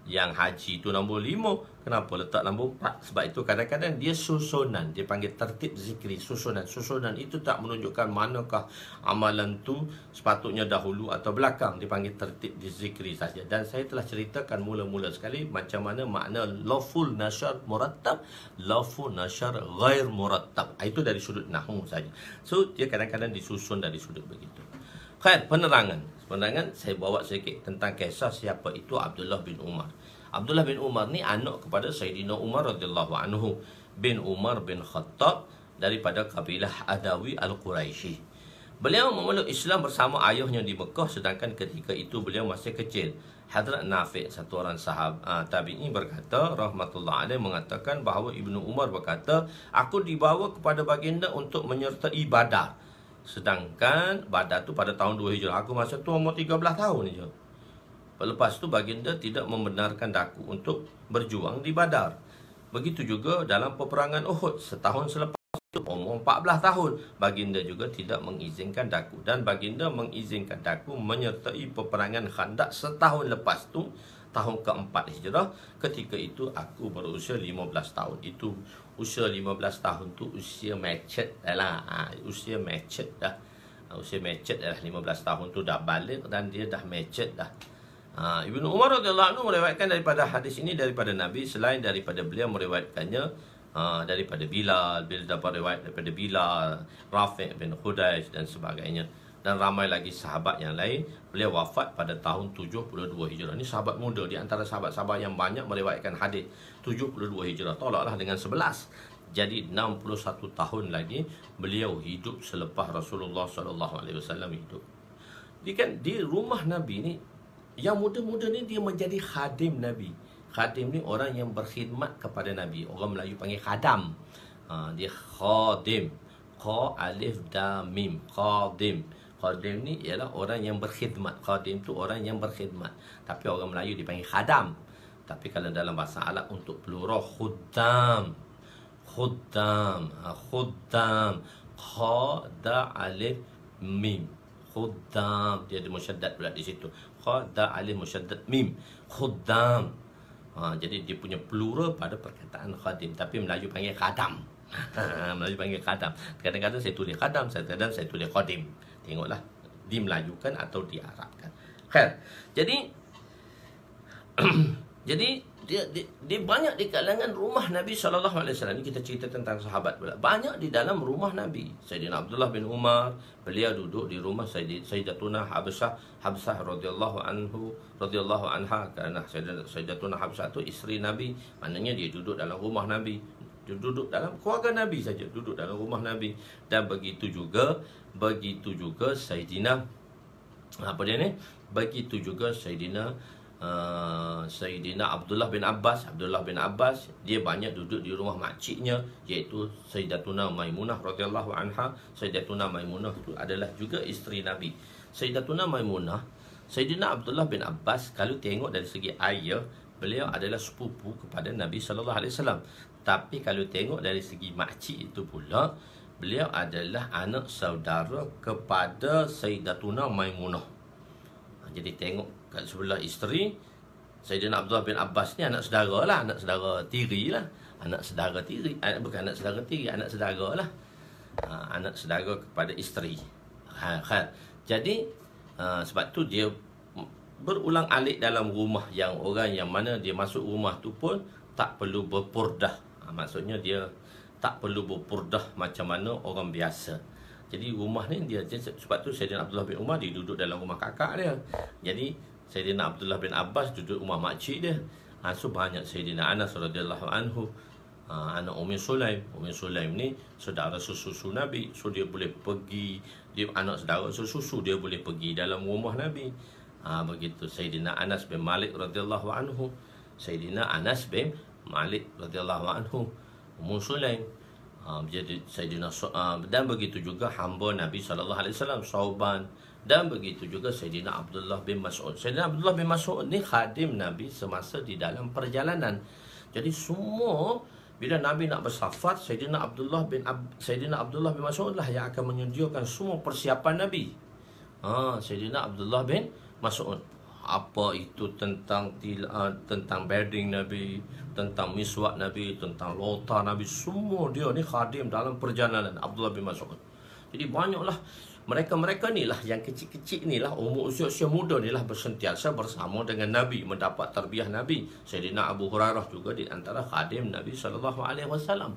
yang haji itu nombor 5? Kenapa letak nombor 4? Sebab itu kadang-kadang dia susunan. Dia panggil tertib zikri, susunan. Susunan itu tak menunjukkan manakah amalan tu sepatutnya dahulu atau belakang. Dia panggil tertib zikri saja. Dan saya telah ceritakan mula-mula sekali macam mana makna laful nasyar murattab, laful nasyar ghair murattab. Itu dari sudut nahu saja. So dia kadang-kadang disusun dari sudut begitu. Khair, penerangan saya bawa sedikit tentang kisah siapa itu Abdullah bin Umar. Abdullah bin Umar ni anak kepada Sayyidina Umar radhiyallahu anhu bin Umar bin Khattab daripada kabilah Adawi Al-Quraisy. Beliau memeluk Islam bersama ayahnya di Mekah, sedangkan ketika itu beliau masih kecil. Hadrat Nafi', satu orang sahabat tabi'i, berkata rahmatullah alaih, mengatakan bahawa Ibnu Umar berkata, aku dibawa kepada baginda untuk menyertai Badar. Sedangkan Badar tu pada tahun 2 Hijrah. Aku masa tu umur 13 tahun je. Lepas tu baginda tidak membenarkan daku untuk berjuang di Badar. Begitu juga dalam peperangan Uhud. Setahun selepas itu umur 14 tahun, baginda juga tidak mengizinkan daku. Dan baginda mengizinkan daku menyertai peperangan Khandaq setahun lepas tu, tahun keempat Hijrah. Ketika itu aku berusia 15 tahun. Itu usia 15 tahun tu usia macet dah lah. Usia macet dah. Usia macet dah 15 tahun tu dah balik dan dia dah macet dah. Ibnu Umar radhiyallahu anhu meriwayatkan daripada hadis ini daripada Nabi, selain daripada beliau meriwayatkannya daripada Bilal, dapat riwayat daripada Bilal, Rafi' bin Khudais dan sebagainya. Dan ramai lagi sahabat yang lain. Beliau wafat pada tahun 72 Hijrah. Ini sahabat muda di antara sahabat-sahabat yang banyak meriwayatkan hadis. 72 Hijrah, tolaklah dengan 11. Jadi 61 tahun lagi beliau hidup selepas Rasulullah SAW hidup. Di rumah Nabi ni, yang muda-muda ni dia menjadi khadim Nabi. Khadim ni orang yang berkhidmat kepada Nabi. Orang Melayu panggil khadam. Dia khadim. Kha alif dam mim. Khadim. Khadim ni ialah orang yang berkhidmat. Khadim tu orang yang berkhidmat. Tapi orang Melayu dipanggil khadam. Tapi kalau dalam bahasa Arab untuk plural khuddam. Khuddam. Khuddam. Kha da alif mim. Khuddam. Dia ada musyaddad pula di situ. Kha da alif musyaddad mim. Khuddam. Jadi dia punya plural pada perkataan khadim. Tapi Melayu panggil khadam. Melayu panggil khadam. Kadang-kadang saya tulis khadam, kadang-kadang saya tulis khadim. Tengoklah dimelayukan atau diarabkan. Khair. Jadi dia banyak di kalangan rumah Nabi SAW. Ini kita cerita tentang sahabat pula. Banyak di dalam rumah Nabi. Sayyidina Abdullah bin Umar, beliau duduk di rumah Sayyidatuna Habsah radhiyallahu anha, kerana Sayyidatuna Habsah itu isteri Nabi. Maknanya dia duduk dalam rumah Nabi. Dia duduk dalam keluarga Nabi saja, duduk dalam rumah Nabi. Dan begitu juga Sayyidina begitu juga Sayyidina Abdullah bin Abbas. Dia banyak duduk di rumah makciknya, iaitu Sayyidatuna Maimunah radhiyallahu anha. Sayyidatuna Maimunah itu adalah juga isteri Nabi. Sayyidatuna Maimunah, Sayyidina Abdullah bin Abbas, kalau tengok dari segi ayah, beliau adalah sepupu kepada Nabi sallallahu alaihi wasallam. Tapi kalau tengok dari segi makcik itu pula, beliau adalah anak saudara kepada Sayyidatuna Maimunah. Jadi tengok kat sebelah isteri Sayyidina Abdullah bin Abbas ni anak saudara lah, anak saudara tiri lah. Anak saudara tiri, bukan anak saudara tiri, anak saudara lah. Anak saudara kepada isteri. Jadi sebab tu dia berulang alik dalam rumah, yang orang yang mana dia masuk rumah tu pun tak perlu berpurdah. Maksudnya dia tak perlu berpurdah macam mana orang biasa. Jadi rumah ni dia, sebab tu Sayyidina Abdullah bin Umar dia duduk dalam rumah kakak dia. Jadi Sayyidina Abdullah bin Abbas duduk rumah makcik dia. So banyak Sayyidina Anas radhiyallahu anhu, anak Ummi Sulaim. Ummi Sulaim ni saudara sesusu Nabi. So dia boleh pergi, dia anak saudara sesusu, dia boleh pergi dalam rumah Nabi. Begitu Sayyidina Anas bin Malik radhiyallahu anhu. Sayyidina Anas bin Malik radhiyallahu anhu, Ummu Sulaim. Jadi Sayyidina dan begitu juga hamba Nabi sallallahu alaihi wasallam Sauban, dan begitu juga Sayyidina Abdullah bin Mas'ud. Sayyidina Abdullah bin Mas'ud ni khadim Nabi semasa di dalam perjalanan. Jadi semua bila Nabi nak bersafar, Sayyidina Abdullah bin Mas'ud lah yang akan menyediakan semua persiapan Nabi. Sayyidina Abdullah bin Mas'ud, apa itu tentang bedding Nabi, tentang miswak Nabi, tentang lota Nabi, semua dia ni khadim dalam perjalanan Abdullah bin Mas'ud. Jadi banyaklah mereka ni lah yang kecil-kecil ni lah, umur usia muda ni lah bersentiasa bersama dengan Nabi, mendapat tarbiyah Nabi. Sayyidina Abu Hurairah juga di antara khadim Nabi SAW.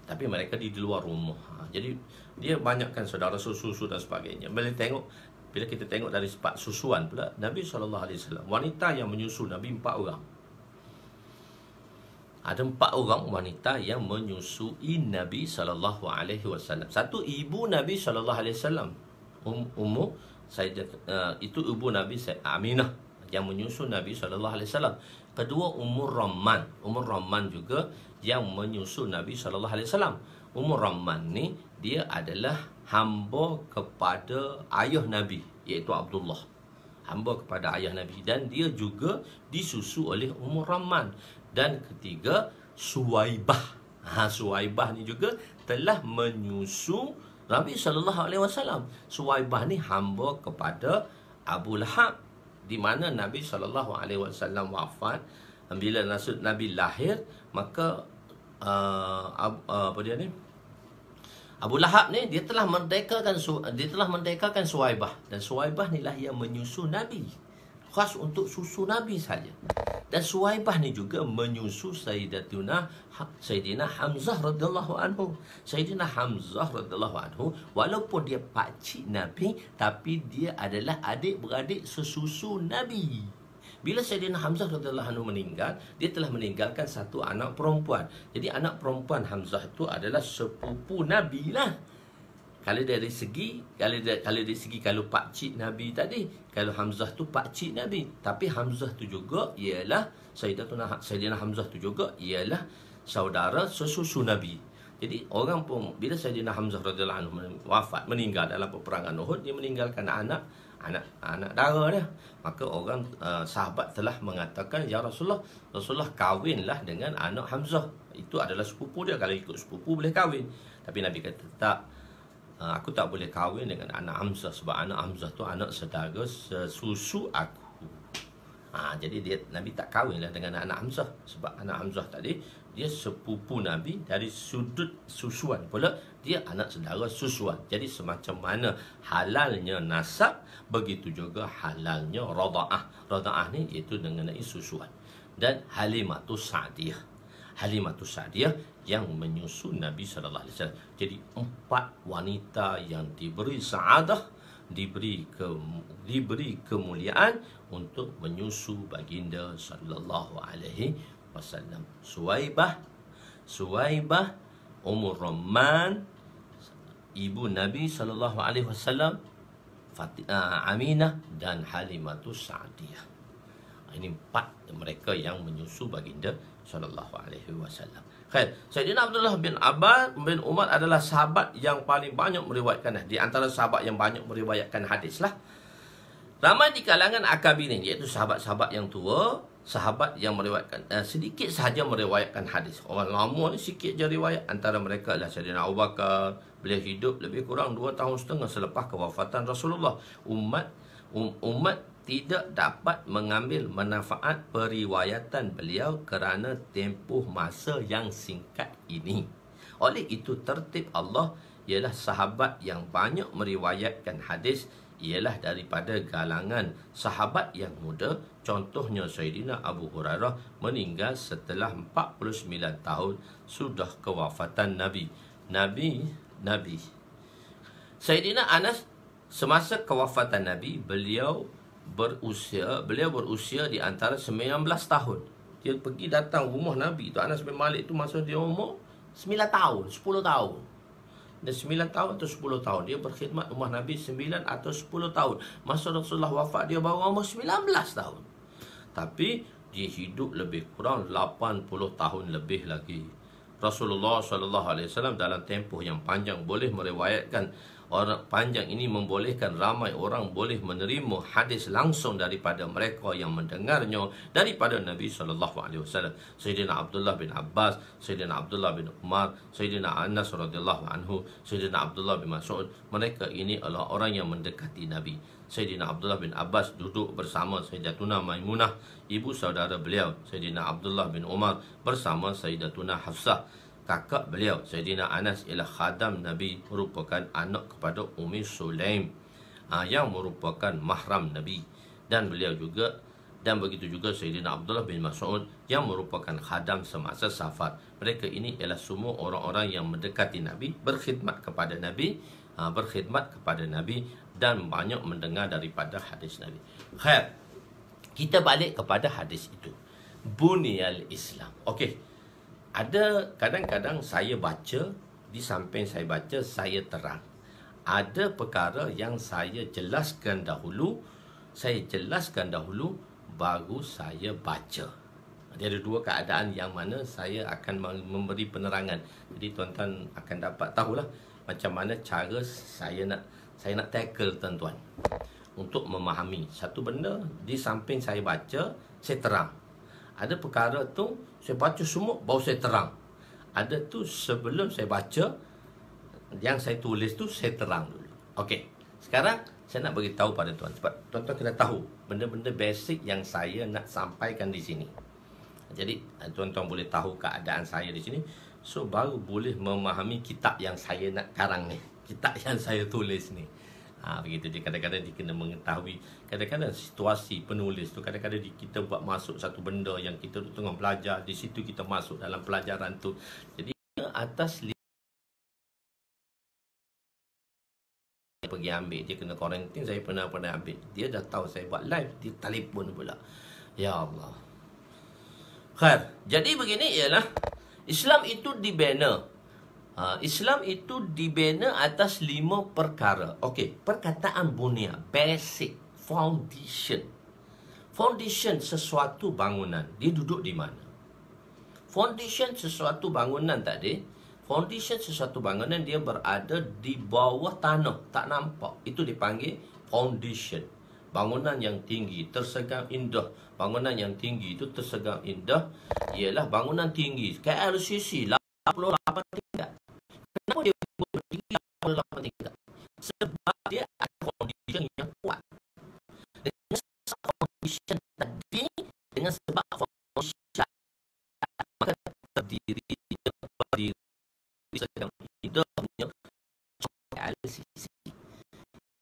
Tapi mereka di luar rumah. Jadi dia banyakkan saudara susu dan sebagainya. Bila kita tengok dari sifat susuan pula, Nabi SAW, wanita yang menyusu Nabi 4 orang. Ada 4 orang wanita yang menyusui Nabi SAW. Satu ibu Nabi SAW, Ummu Sayyidah, itu ibu Nabi Aminah yang menyusu Nabi SAW. Kedua Ummur Ramman. Ummur Ramman juga yang menyusu Nabi SAW. Ummur Ramman ni dia adalah hamba kepada ayah Nabi, iaitu Abdullah. Hamba kepada ayah Nabi, dan dia juga disusu oleh Ummur Ramman. Dan ketiga Suwaibah. Suwaibah ni juga telah menyusu Nabi SAW. Suwaibah ni hamba kepada Abu Lahab, di mana Nabi SAW wafat. Bila Nabi lahir, maka Abu Lahab ni dia telah merdekakan Suwaibah, dan Suwaibah ni lah yang menyusu Nabi, khas untuk susu Nabi saja. Dan Suwaibah ni juga menyusu Sayyidina Hamzah radhiyallahu anhu. Sayyidina Hamzah radhiyallahu anhu, walaupun dia pakcik Nabi, tapi dia adalah adik-beradik sesusu Nabi. Bila Sayyidina Hamzah radhiyallahu anhu meninggal, dia telah meninggalkan satu anak perempuan. Jadi anak perempuan Hamzah itu adalah sepupu Nabi lah. Kalau dari segi kalau pakcik Nabi tadi, kalau Hamzah tu pakcik Nabi, tapi Hamzah tu juga ialah Sayyidina Hamzah tu juga ialah saudara sesusu Nabi. Jadi orang pun bila Sayyidina Hamzah radhiyallahu anhu wafat, meninggal dalam peperangan Uhud, dia meninggalkan anak dara dia. Maka orang sahabat telah mengatakan, ya Rasulullah kahwinlah dengan anak Hamzah. Itu adalah sepupu dia. Kalau ikut sepupu boleh kahwin. Tapi Nabi kata tak, aku tak boleh kahwin dengan anak Hamzah, sebab anak Hamzah tu anak saudara sesusu aku. Jadi Nabi tak kahwinlah dengan anak Hamzah, sebab anak Hamzah tadi dia sepupu Nabi dari sudut susuan, pula dia anak saudara susuan. Jadi semacam mana halalnya nasab, begitu juga halalnya rada'ah. Rada'ah ni iaitu mengenai susuan. Dan Halimatus Sa'diyah yang menyusu Nabi sallallahu alaihi wasallam. Jadi 4 wanita yang diberi sa'adah, diberi kemuliaan untuk menyusu baginda sallallahu alaihi wasallam. Suwaibah Ummur Rumman, ibu Nabi sallallahu alaihi wasallam, Aminah dan Halimatus Sa'diyah. Ini 4 mereka yang menyusu baginda sallallahu alaihi wasallam. Khair, Sayyidina Abdullah bin Abbas bin Umar adalah sahabat yang paling banyak meriwayatkan hadis. Di antara sahabat yang banyak meriwayatkan hadis lah. Ramai di kalangan akabirin, iaitu sahabat-sahabat yang tua, sahabat yang meriwayatkan sedikit sahaja meriwayatkan hadis. Orang lama ni sikit je riwayat. Antara mereka adalah Sayyidina Abu Bakar. Beliau hidup lebih kurang 2 tahun setengah selepas kewafatan Rasulullah. Umat tidak dapat mengambil manfaat periwayatan beliau kerana tempoh masa yang singkat ini. Oleh itu tertib Allah ialah sahabat yang banyak meriwayatkan hadis ialah daripada galangan sahabat yang muda. Contohnya Sayyidina Abu Hurairah meninggal setelah 49 tahun sudah kewafatan Nabi. Sayyidina Anas, semasa kewafatan Nabi, beliau berusia di antara 19 tahun. Dia pergi datang rumah Nabi tu, Anas bin Malik tu, masa dia umur 9 tahun, 10 tahun. Dan 9 tahun atau 10 tahun dia berkhidmat rumah Nabi 9 atau 10 tahun. Masa Rasulullah wafat dia baru umur 19 tahun. Tapi dia hidup lebih kurang 80 tahun lebih lagi. Rasulullah SAW dalam tempoh yang panjang boleh meriwayatkan. Orang panjang ini membolehkan ramai orang boleh menerima hadis langsung daripada mereka yang mendengarnya daripada Nabi SAW. Sayyidina Abdullah bin Abbas, Sayyidina Abdullah bin Umar, Sayyidina Anas radhiyallahu anhu, Sayyidina Abdullah bin Mas'ud. Mereka ini adalah orang yang mendekati Nabi. Sayyidina Abdullah bin Abbas duduk bersama Sayyidatuna Maimunah, ibu saudara beliau. Sayyidina Abdullah bin Umar bersama Sayyidatuna Hafsah, kakak beliau. Sayyidina Anas ialah khadam Nabi, merupakan anak kepada Ummi Sulaim, yang merupakan mahram Nabi. Dan begitu juga Sayyidina Abdullah bin Mas'ud yang merupakan khadam semasa safar. Mereka ini ialah semua orang-orang yang mendekati Nabi, berkhidmat kepada Nabi dan banyak mendengar daripada hadis Nabi. Khair, kita balik kepada hadis itu. Bunyal Islam. Okey. Ada kadang-kadang saya baca, di samping saya baca, saya terang. Ada perkara yang saya jelaskan dahulu, baru saya baca. Dia ada 2 keadaan yang mana saya akan memberi penerangan. Jadi tuan-tuan akan dapat tahulah macam mana cara saya nak tackle tuan-tuan untuk memahami satu benda. Di samping saya baca, saya terang. Ada perkara tu saya baca semua baru saya terang. Ada tu sebelum saya baca, yang saya tulis tu saya terang dulu. Okey. Sekarang saya nak bagi tahu pada tuan, sebab tuan-tuan kena tahu benda-benda basic yang saya nak sampaikan di sini. Jadi tuan-tuan boleh tahu keadaan saya di sini, so baru boleh memahami kitab yang saya nak karang ni, kitab yang saya tulis ni. Begitu dia. Kadang-kadang dia kena mengetahui, kadang-kadang situasi penulis tu, kadang-kadang kita buat masuk satu benda yang kita tengah belajar, di situ kita masuk dalam pelajaran tu. Jadi atas pergi ambil, dia kena quarantine, saya pernah ambil. Dia dah tahu saya buat live, dia telefon pula. Ya Allah. Khair. Jadi begini ialah Islam itu dibina Islam itu dibina atas 5 perkara. Okey, perkataan bunia, basic, foundation. Foundation sesuatu bangunan, dia duduk di mana? Foundation sesuatu bangunan tadi, foundation sesuatu bangunan dia berada di bawah tanah, tak nampak. Itu dipanggil foundation. Bangunan yang tinggi, tersegang indah. Bangunan yang tinggi itu tersegang indah ialah bangunan tinggi. KLCC 88 tingkat. Kenapa dia berdiri 88 tingkat? Sebab dia ada foundation yang kuat. Dengan sebab foundation tadi, dengan sebab foundation, maka terdiri tersegang indahnya KLCC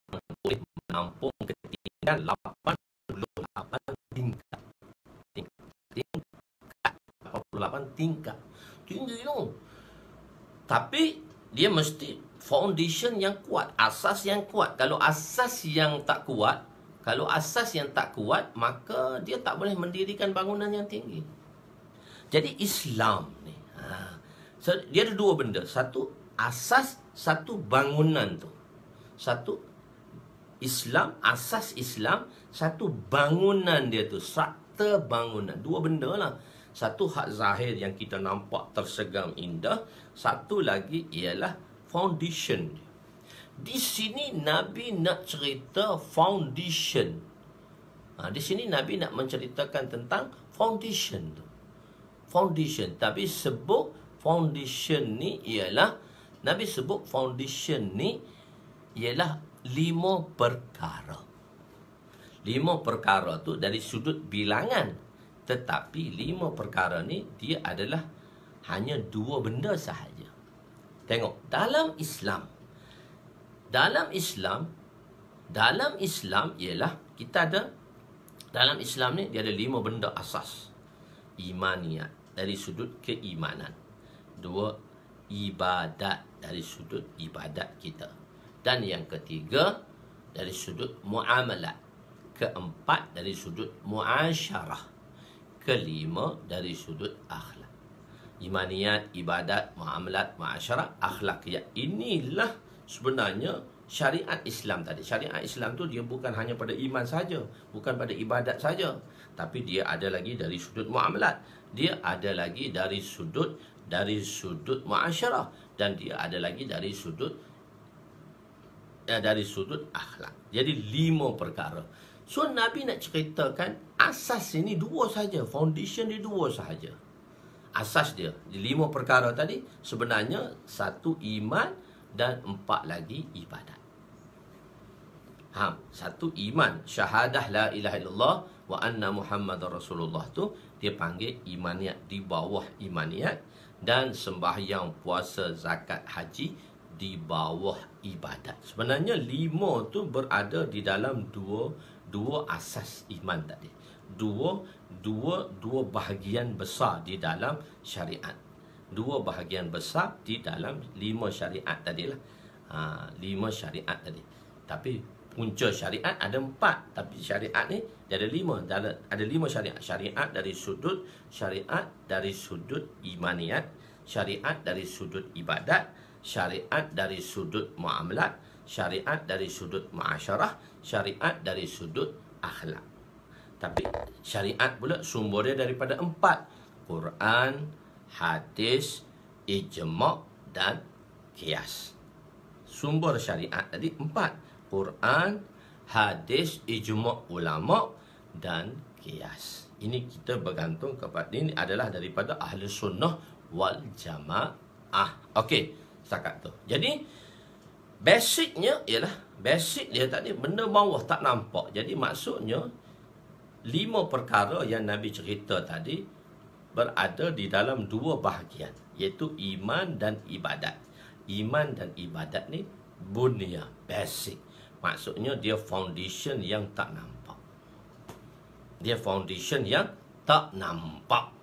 boleh menampung ketinggian 88 tingkat. 88 tingkat. Tinggi tu. Tapi dia mesti foundation yang kuat, asas yang kuat. Kalau asas yang tak kuat, maka dia tak boleh mendirikan bangunan yang tinggi. Jadi Islam ni, dia ada dua benda. Satu asas, satu bangunan tu. Satu Islam, asas Islam, satu bangunan dia tu, sakta bangunan. Dua benda lah. Satu hak zahir yang kita nampak tersegang indah, satu lagi ialah foundation. Di sini Nabi nak cerita foundation. Di sini Nabi nak menceritakan tentang foundation tu. Foundation, tapi sebut foundation ni ialah, Nabi sebut foundation ni ialah 5 perkara. 5 perkara tu dari sudut bilangan. Tetapi 5 perkara ni dia adalah hanya 2 benda sahaja. Tengok, dalam Islam ialah kita ada, dalam Islam ni dia ada 5 benda asas. Imaniyat, dari sudut keimanan. 2, ibadat, dari sudut ibadat kita. Dan yang ketiga, dari sudut muamalat. Keempat, dari sudut muasyarah. Kelima, dari sudut akhlak. Imaniyat, ibadat, muamalat, muasyarah, akhlak. Ya, inilah sebenarnya syariat Islam tadi. Syariat Islam tu dia bukan hanya pada iman saja, bukan pada ibadat saja, tapi dia ada lagi dari sudut muamalat. Dia ada lagi dari sudut muasyarah, dan dia ada lagi dari sudut akhlak. Jadi 5 perkara. So Nabi nak ceritakan asas ini 2 saja, foundation dia 2 sahaja. Asas dia di 5 perkara tadi sebenarnya 1 iman dan 4 lagi ibadat. 1 iman, syahadah la ilaha illallah wa anna Muhammadar Rasulullah tu dia panggil imaniyat, di bawah imaniyat. Dan sembahyang, puasa, zakat, haji di bawah ibadat. Sebenarnya 5 tu berada di dalam dua asas iman tadi. Dua bahagian besar di dalam syariat. 2 bahagian besar di dalam 5 syariat tadilah. 5 syariat tadi. Tapi punca syariat ada 4, tapi syariat ni dia ada 5. Ada 5 syariat. Syariat dari sudut imaniyat, syariat dari sudut ibadat, syariat dari sudut muamalat, syariat dari sudut muasyarah, syariat dari sudut akhlak. Tapi syariat pula sumber dia daripada 4. Quran, hadis, ijma' dan qiyas. Sumber syariat tadi 4. Quran, hadis, ijma' ulama' dan qiyas. Ini kita bergantung kepada, ini adalah daripada ahli sunnah wal jamaah. Okey, setakat tu. Jadi basicnya ialah, basic dia tadi benda bawah tak nampak. Jadi maksudnya 5 perkara yang Nabi cerita tadi berada di dalam 2 bahagian, iaitu iman dan ibadat. Iman dan ibadat ni bunia, basic. Maksudnya dia foundation yang tak nampak. Dia foundation yang tak nampak.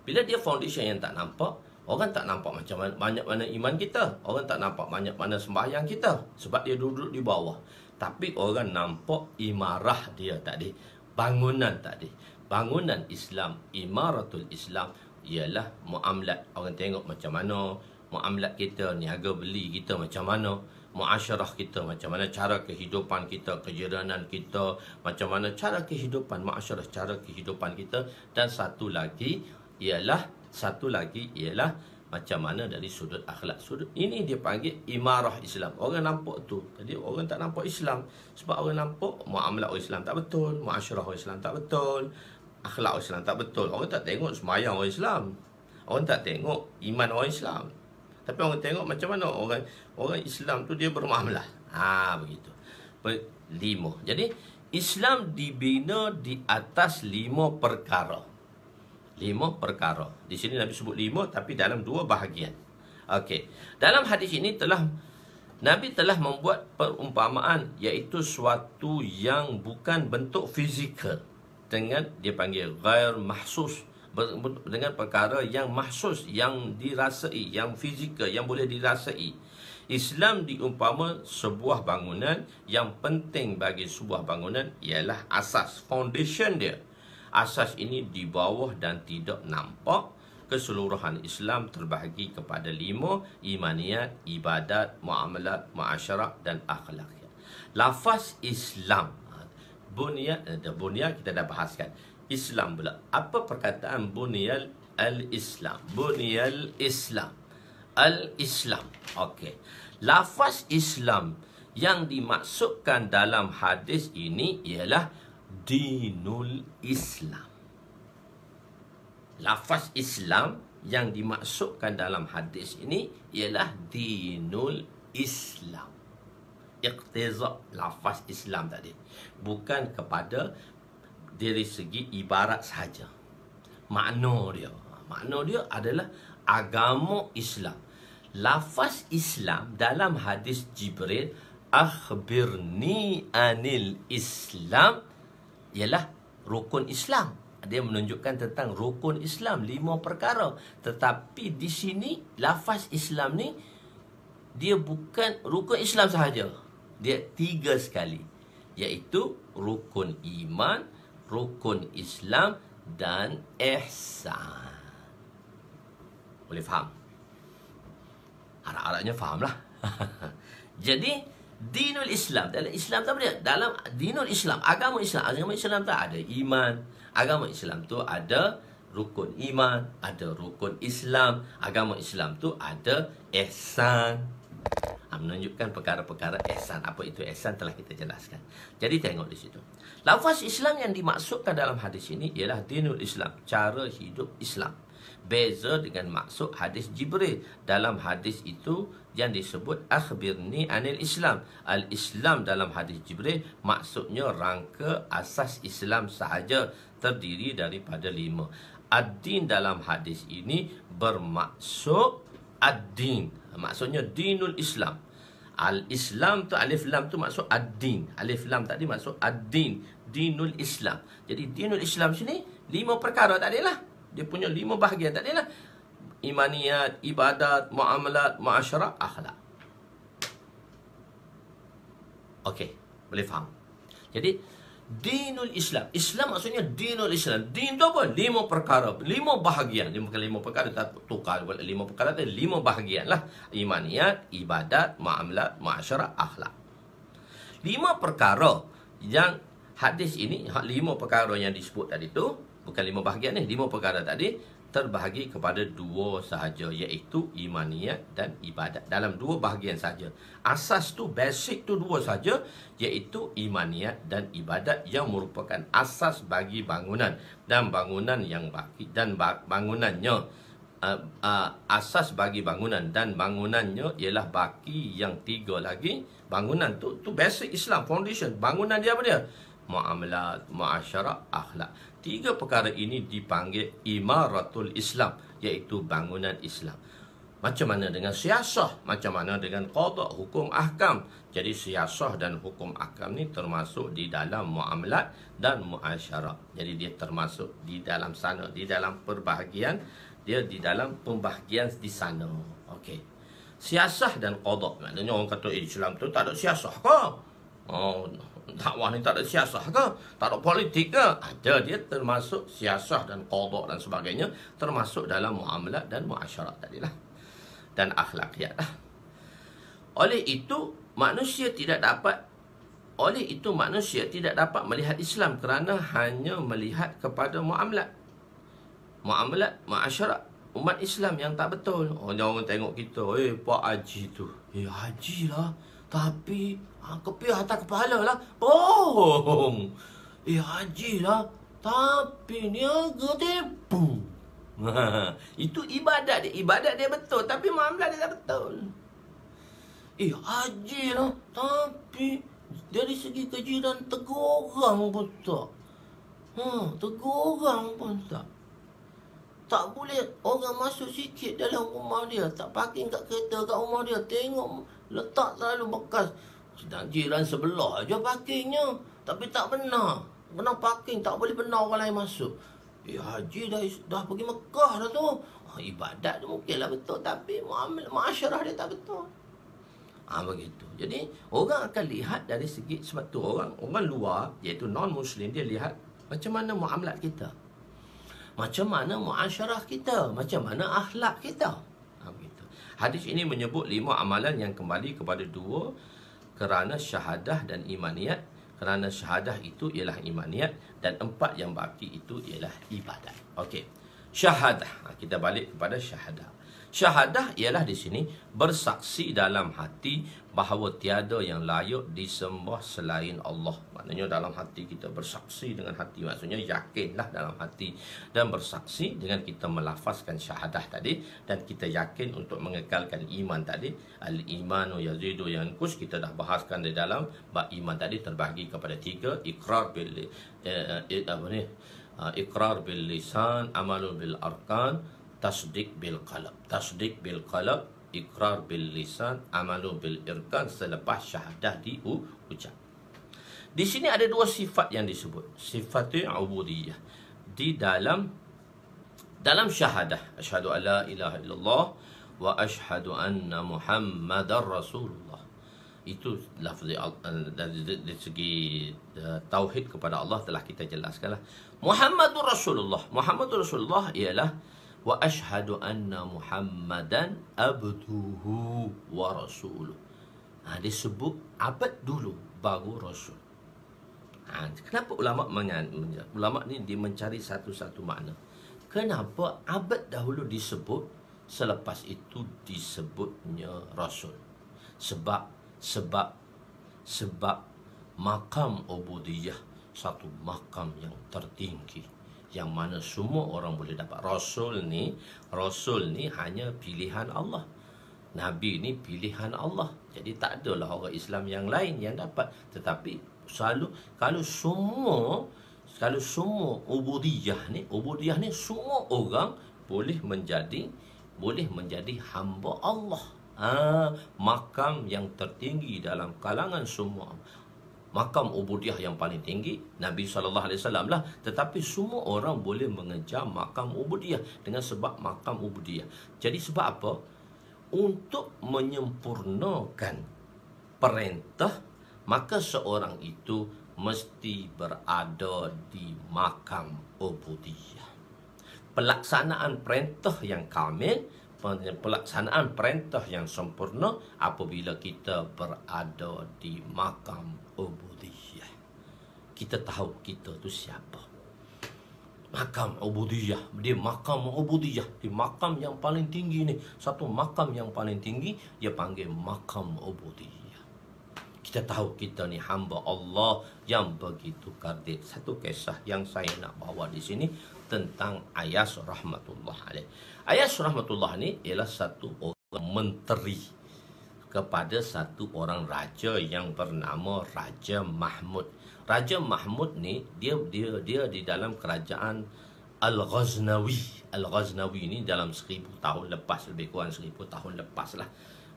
Bila dia foundation yang tak nampak, orang tak nampak macam banyak mana iman kita. Orang tak nampak banyak mana sembahyang kita, sebab dia duduk di bawah. Tapi orang nampak imarah dia tadi, bangunan tadi. Bangunan Islam, imaratul Islam ialah muamalat. Orang tengok macam mana muamalat kita, niaga beli kita macam mana, muasyarah kita macam mana, cara kehidupan kita, kejiranan kita, macam mana cara kehidupan muasyarah, cara kehidupan kita. Dan satu lagi ialah macam mana dari sudut akhlak. Sudut ini dia panggil imarah Islam. Orang nampak tu. Tadi orang tak nampak Islam. Sebab orang nampak muamalat orang Islam tak betul, muasyarah orang Islam tak betul, akhlak orang Islam tak betul. Orang tak tengok sembahyang orang Islam. Orang tak tengok iman orang Islam. Tapi orang tengok macam mana orang Islam tu dia bermuamalah. Begitu. 5. Jadi Islam dibina di atas 5 perkara. 5 perkara. Di sini Nabi sebut 5 tapi dalam 2 bahagian. Okey. Dalam hadis ini Nabi telah membuat perumpamaan, iaitu suatu yang bukan bentuk fizikal, dengan dia panggil ghair mahsus, dengan perkara yang mahsus, yang dirasai, yang fizikal, yang boleh dirasai. Islam diumpama sebuah bangunan. Yang penting bagi sebuah bangunan ialah asas, foundation dia. Asas ini di bawah dan tidak nampak. Keseluruhan Islam terbahagi kepada 5: imaniyat, ibadat, muamalat, muasyarah dan akhlakiyat. Lafaz Islam, bunyat kita dah bahaskan. Islam pula, apa perkataan bunyal al-Islam? Bunyal Islam, al-Islam. Okey. Lafaz Islam yang dimaksudkan dalam hadis ini ialah dinul Islam. Lafaz Islam yang dimaksudkan dalam hadis ini ialah dinul Islam. Iqtiza lafaz Islam tadi bukan kepada dari segi ibarat sahaja. Makna dia adalah agama Islam. Lafaz Islam dalam hadis Jibril, akhbirni anil Islam, ialah rukun Islam. Dia menunjukkan tentang rukun Islam, 5 perkara. Tetapi di sini lafaz Islam ni dia bukan rukun Islam sahaja. Dia 3 sekali, iaitu rukun iman, rukun Islam dan ihsan. Boleh faham? Harap-harapnya fahamlah. Jadi dinul Islam, dalam Islam tak apa dia? Dalam dinul Islam, agama Islam tak ada iman. Agama Islam tu ada rukun iman, ada rukun Islam. Agama Islam tu ada ihsan. Menunjukkan perkara-perkara ihsan. Apa itu ihsan telah kita jelaskan. Jadi tengok di situ. Lafaz Islam yang dimaksudkan dalam hadis ini ialah dinul Islam, cara hidup Islam. Beza dengan maksud hadis Jibril. Dalam hadis itu yang disebut akhbirni anil Islam. Al-Islam dalam hadis Jibril maksudnya rangka asas Islam sahaja, terdiri daripada 5. Ad-din dalam hadis ini bermaksud ad-din, maksudnya dinul Islam. Al-Islam tu, alif lam tu maksud ad-din. Alif lam tadi maksud ad-din, dinul Islam. Jadi dinul Islam sini 5 perkara tak adalah. Dia punya 5 bahagian tak adalah. Imaniyat, ibadat, muamalat, muasyarah, akhlak. Okey, boleh faham. Jadi dinul Islam. Islam maksudnya dinul Islam. Din tu apa? 5 perkara, 5 bahagian. 5 perkara tak tukar, 5 perkara tu 5 bahagian lah. Imaniyat, ibadat, muamalat, muasyarah, akhlak. 5 perkara yang hadis ini, 5 perkara yang disebut tadi tu, bukan 5 bahagian ni, 5 perkara tadi terbahagi kepada 2 sahaja, iaitu imaniyat dan ibadat. Dalam 2 bahagian saja. Asas tu, basic tu 2 saja, iaitu imaniyat dan ibadat, yang merupakan asas bagi bangunan. Dan bangunan yang baki, dan bangunannya asas bagi bangunan, dan bangunannya ialah baki yang 3 lagi. Bangunan tu basic Islam, foundation. Bangunan dia apa dia? Muamalat, muasyarah, akhlak. 3 perkara ini dipanggil imaratul Islam, iaitu bangunan Islam. Macam mana dengan siasah? Macam mana dengan qada, hukum ahkam? Jadi siasah dan hukum ahkam ni termasuk di dalam muamalat dan muasyarah. Jadi dia termasuk di dalam sana, di dalam perbahagian, dia di dalam pembahagian di sana. Okey. Siasah dan qada, maknanya orang kata Islam tu tak ada siasah ke? Dakwah ni tak ada siasah ke? Tak ada politik ke? Ada, dia termasuk siasah dan qada dan sebagainya, termasuk dalam muamalat dan muasyarah tadilah. dan akhlakiat. Oleh itu manusia tidak dapat melihat Islam kerana hanya melihat kepada muamalat muasyarah umat Islam yang tak betul. Orang tengok kita, Pak Haji tu, haji lah, tapi kepih atas kepala lah. Bohong. Haji lah, tapi niaga tipu. Itu ibadat dia betul, tapi muamalat dia tak betul. Haji lah, tapi dari segi kejiran tegur orang pun tak. Tegur orang pun tak. Tak boleh orang masuk sikit dalam rumah dia, tak parking kat kereta kat rumah dia, tengok letak selalu bekas. Sedang jiran sebelah aja parkingnya, tapi tak benar. Kena parking, tak boleh benar orang lain masuk. Haji dah pergi Mekah dah tu. Ibadat tu mungkinlah betul, tapi masyarakat dia tak betul. Begitu. Jadi orang akan lihat dari segi, sebab tu orang luar, iaitu non-Muslim, dia lihat macam mana muamalat kita, macam mana muasyarah kita, macam mana akhlak kita. Begitu. Hadis ini menyebut 5 amalan yang kembali kepada 2, kerana syahadah dan imaniyat. Kerana syahadah itu ialah imaniyat, dan 4 yang baki itu ialah ibadat. Okey. Syahadah. Kita balik kepada syahadah. Syahadah ialah di sini bersaksi dalam hati bahawa tiada yang layak disembah selain Allah. Maknanya dalam hati kita bersaksi dengan hati, maksudnya yakinlah dalam hati, dan bersaksi dengan kita melafazkan syahadah tadi, dan kita yakin untuk mengekalkan iman tadi. Al-imanu yazidu yanqus, kita dah bahaskan di dalam bab iman tadi terbahagi kepada 3: iqrar bil lisan, amalun bil arkan, tasdik bil qalb. Tasdik bil qalb, iqrar bil lisan, amalu bil irkan, selepas syahadah diucap. Di sini ada 2 sifat yang disebut. Sifatul ubudiyah. Di dalam syahadah, asyhadu an la ilaha illallah wa asyhadu anna Muhammadar Rasulullah. Itu lafzi dari segi tauhid kepada Allah telah kita jelaskanlah. Muhammadur Rasulullah. Muhammadur Rasulullah ialah wa asyhadu anna Muhammadan abduhu wa rasuluh. Disebut abad dulu baru rasul. Kenapa ulama ni dia mencari satu-satu makna? Kenapa abad dahulu disebut, selepas itu disebutnya rasul? Sebab makam ubudiyah satu makam yang tertinggi, yang mana semua orang boleh dapat. Rasul ni hanya pilihan Allah. Nabi ni pilihan Allah. Jadi tak adalah orang Islam yang lain yang dapat. Tetapi kalau semua ubudiyah ni semua orang boleh menjadi hamba Allah. Makam yang tertinggi dalam kalangan semua. Makam ubudiyah yang paling tinggi Nabi SAW lah. Tetapi semua orang boleh mengejar makam ubudiyah dengan sebab makam ubudiyah. Jadi sebab apa? Untuk menyempurnakan perintah, maka seorang itu mesti berada di makam ubudiyah. Pelaksanaan perintah yang kamil, pelaksanaan perintah yang sempurna apabila kita berada di makam ubudiyah. Kita tahu kita tu siapa. Makam ubudiyah, dia makam ubudiyah, di makam yang paling tinggi ni, satu makam yang paling tinggi dia panggil makam ubudiyah. Kita tahu kita ni hamba Allah yang begitu kardit. Satu kisah yang saya nak bawa di sini tentang Ayas rahmatullah alaih. Ayas rahmatullah ni ialah satu orang menteri kepada satu orang raja yang bernama Raja Mahmud. Raja Mahmud ni dia di dalam kerajaan Al-Ghaznawi. Al-Ghaznawi ni dalam 1000 tahun lepas, lebih kurang 1000 tahun lepas lah.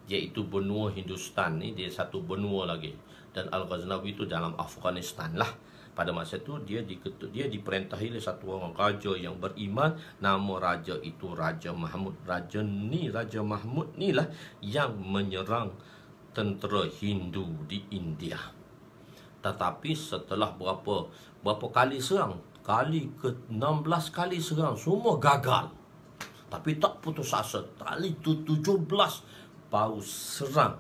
Iaitu benua Hindustan ni, dia satu benua lagi. Dan Al-Ghaznawi itu dalam Afghanistan lah. Pada masa itu dia diperintahi oleh satu orang raja yang beriman. Nama raja itu Raja Mahmud. Raja Mahmud ni lah yang menyerang tentera Hindu di India. Tetapi setelah berapa kali serang, kali ke-16 kali serang, semua gagal. Tapi tak putus asa. Kali itu 17 baru serang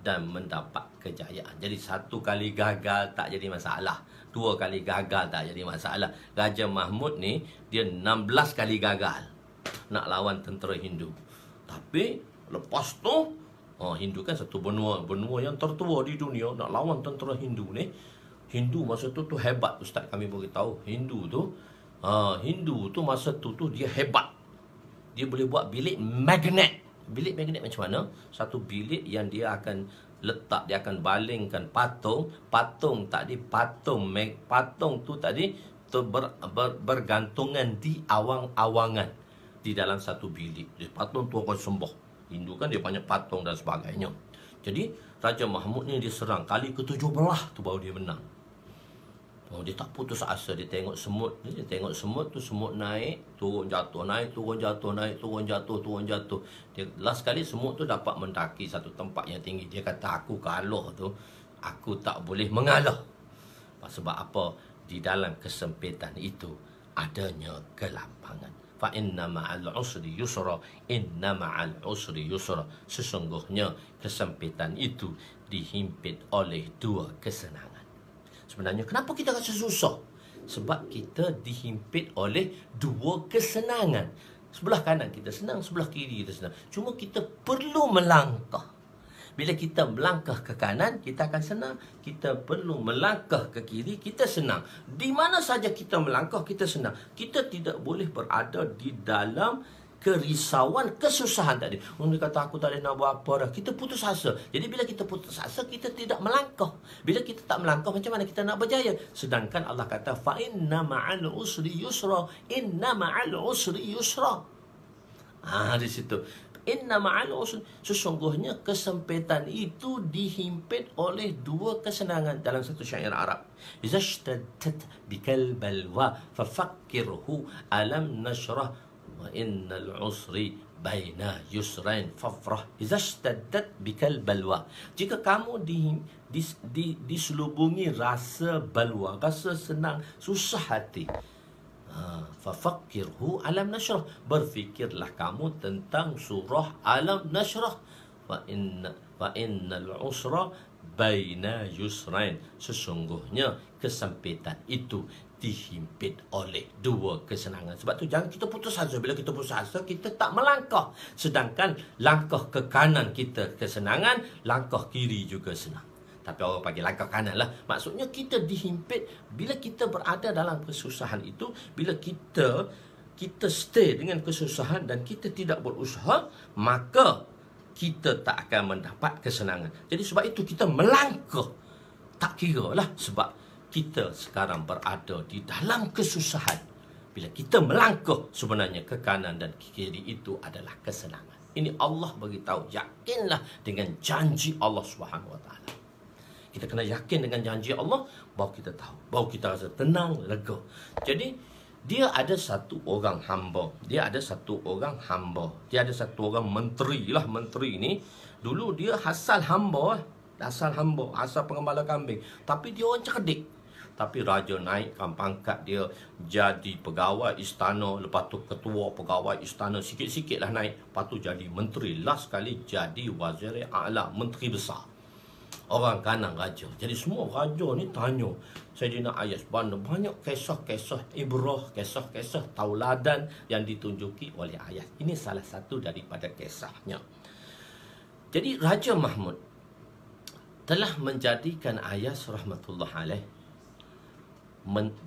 dan mendapat kejayaan. Jadi 1 kali gagal tak jadi masalah. 2 kali gagal tak jadi masalah. Raja Mahmud ni dia 16 kali gagal nak lawan tentera Hindu. Tapi lepas tu Hindu kan satu benua yang tertua di dunia, nak lawan tentera Hindu ni. Hindu masa tu hebat, ustaz kami beritahu. Hindu tu masa tu dia hebat. Dia boleh buat bilik magnet. Bilik magnet macam mana? Satu bilik yang dia akan letak, dia akan balingkan patung tu tadi bergantungan di awang-awangan di dalam satu bilik. Jadi patung tu akan sembah. Hindu kan dia banyak patung dan sebagainya. Jadi Raja Mahmud ni dia serang kali ke-17 tu baru dia menang. Dia tak putus asa. Dia tengok semut. Dia tengok semut tu, semut naik, turun jatuh, naik, turun jatuh, naik, turun jatuh, turun jatuh. Dia last kali semut tu dapat mendaki satu tempat yang tinggi. Dia kata, aku kalah tu, aku tak boleh mengalah. Sebab apa? Di dalam kesempitan itu adanya kelampangan. Fa inna ma'al usri yusra, inna ma'al usri yusra. Sesungguhnya kesempitan itu dihimpit oleh 2 kesenangan. Sebenarnya kenapa kita rasa susah? Sebab kita dihimpit oleh 2 kesenangan. Sebelah kanan kita senang, sebelah kiri kita senang. Cuma kita perlu melangkah. Bila kita melangkah ke kanan, kita akan senang. Kita perlu melangkah ke kiri, kita senang. Di mana saja kita melangkah, kita senang. Kita tidak boleh berada di dalam kerisauan, kesusahan tadi. Dia kata, aku tak boleh nak buat apa dah. Kita putus asa. Jadi bila kita putus asa, kita tidak melangkah. Bila kita tak melangkah, macam mana kita nak berjaya? Sedangkan Allah kata, fa inna ma'al usri yusra, inna ma'al usri yusra. Di situ. Inna ma'al usri. Sesungguhnya kesempitan itu dihimpit oleh 2 kesenangan. Dalam satu syair Arab. Iza shtaddat bikal balwa, fafakkirhu alam nashrah. Wa innal usri baina yusrain fafrah idza ishtaddat bikal balwa. Jika kamu diselubungi rasa balwa, rasa senang, susah hati, fafakkirhu alam nashrah. Berfikirlah kamu tentang surah Alam Nashrah. Wa innal usra baina yusrain. Sesungguhnya kesempitan itu dihimpit oleh 2 kesenangan. Sebab tu jangan kita putus asa. Bila kita putus asa, kita tak melangkah. Sedangkan langkah ke kanan kita kesenangan, langkah kiri juga senang. Tapi orang panggil langkah kanan lah. Maksudnya kita dihimpit. Bila kita berada dalam kesusahan itu, bila kita stay dengan kesusahan dan kita tidak berusaha, maka kita tak akan mendapat kesenangan. Jadi sebab itu kita melangkah. Tak kira lah sebab kita sekarang berada di dalam kesusahan. Bila kita melangkah, sebenarnya ke kanan dan ke kiri itu adalah kesenangan. Ini Allah beritahu, yakinlah dengan janji Allah SWT. Kita kena yakin dengan janji Allah, baru kita tahu, baru kita rasa tenang, lega. Jadi dia ada satu orang hamba. Dia ada satu orang menteri lah. Menteri ni dulu dia asal hamba, asal pengembala kambing. Tapi dia orang cerdik. Tapi raja naikkan pangkat dia jadi pegawai istana, lepas tu ketua pegawai istana, sikit-sikit lah naik, lepas tu jadi menteri, last sekali jadi wazir a'la, menteri besar, orang kanan raja. Jadi semua raja ni tanya Saidina Ayas, banyak kisah-kisah ibrah, kisah-kisah tauladan yang ditunjuki oleh Ayas. Ini salah satu daripada kisahnya. Jadi Raja Mahmud telah menjadikan Ayas rahmatullah alaih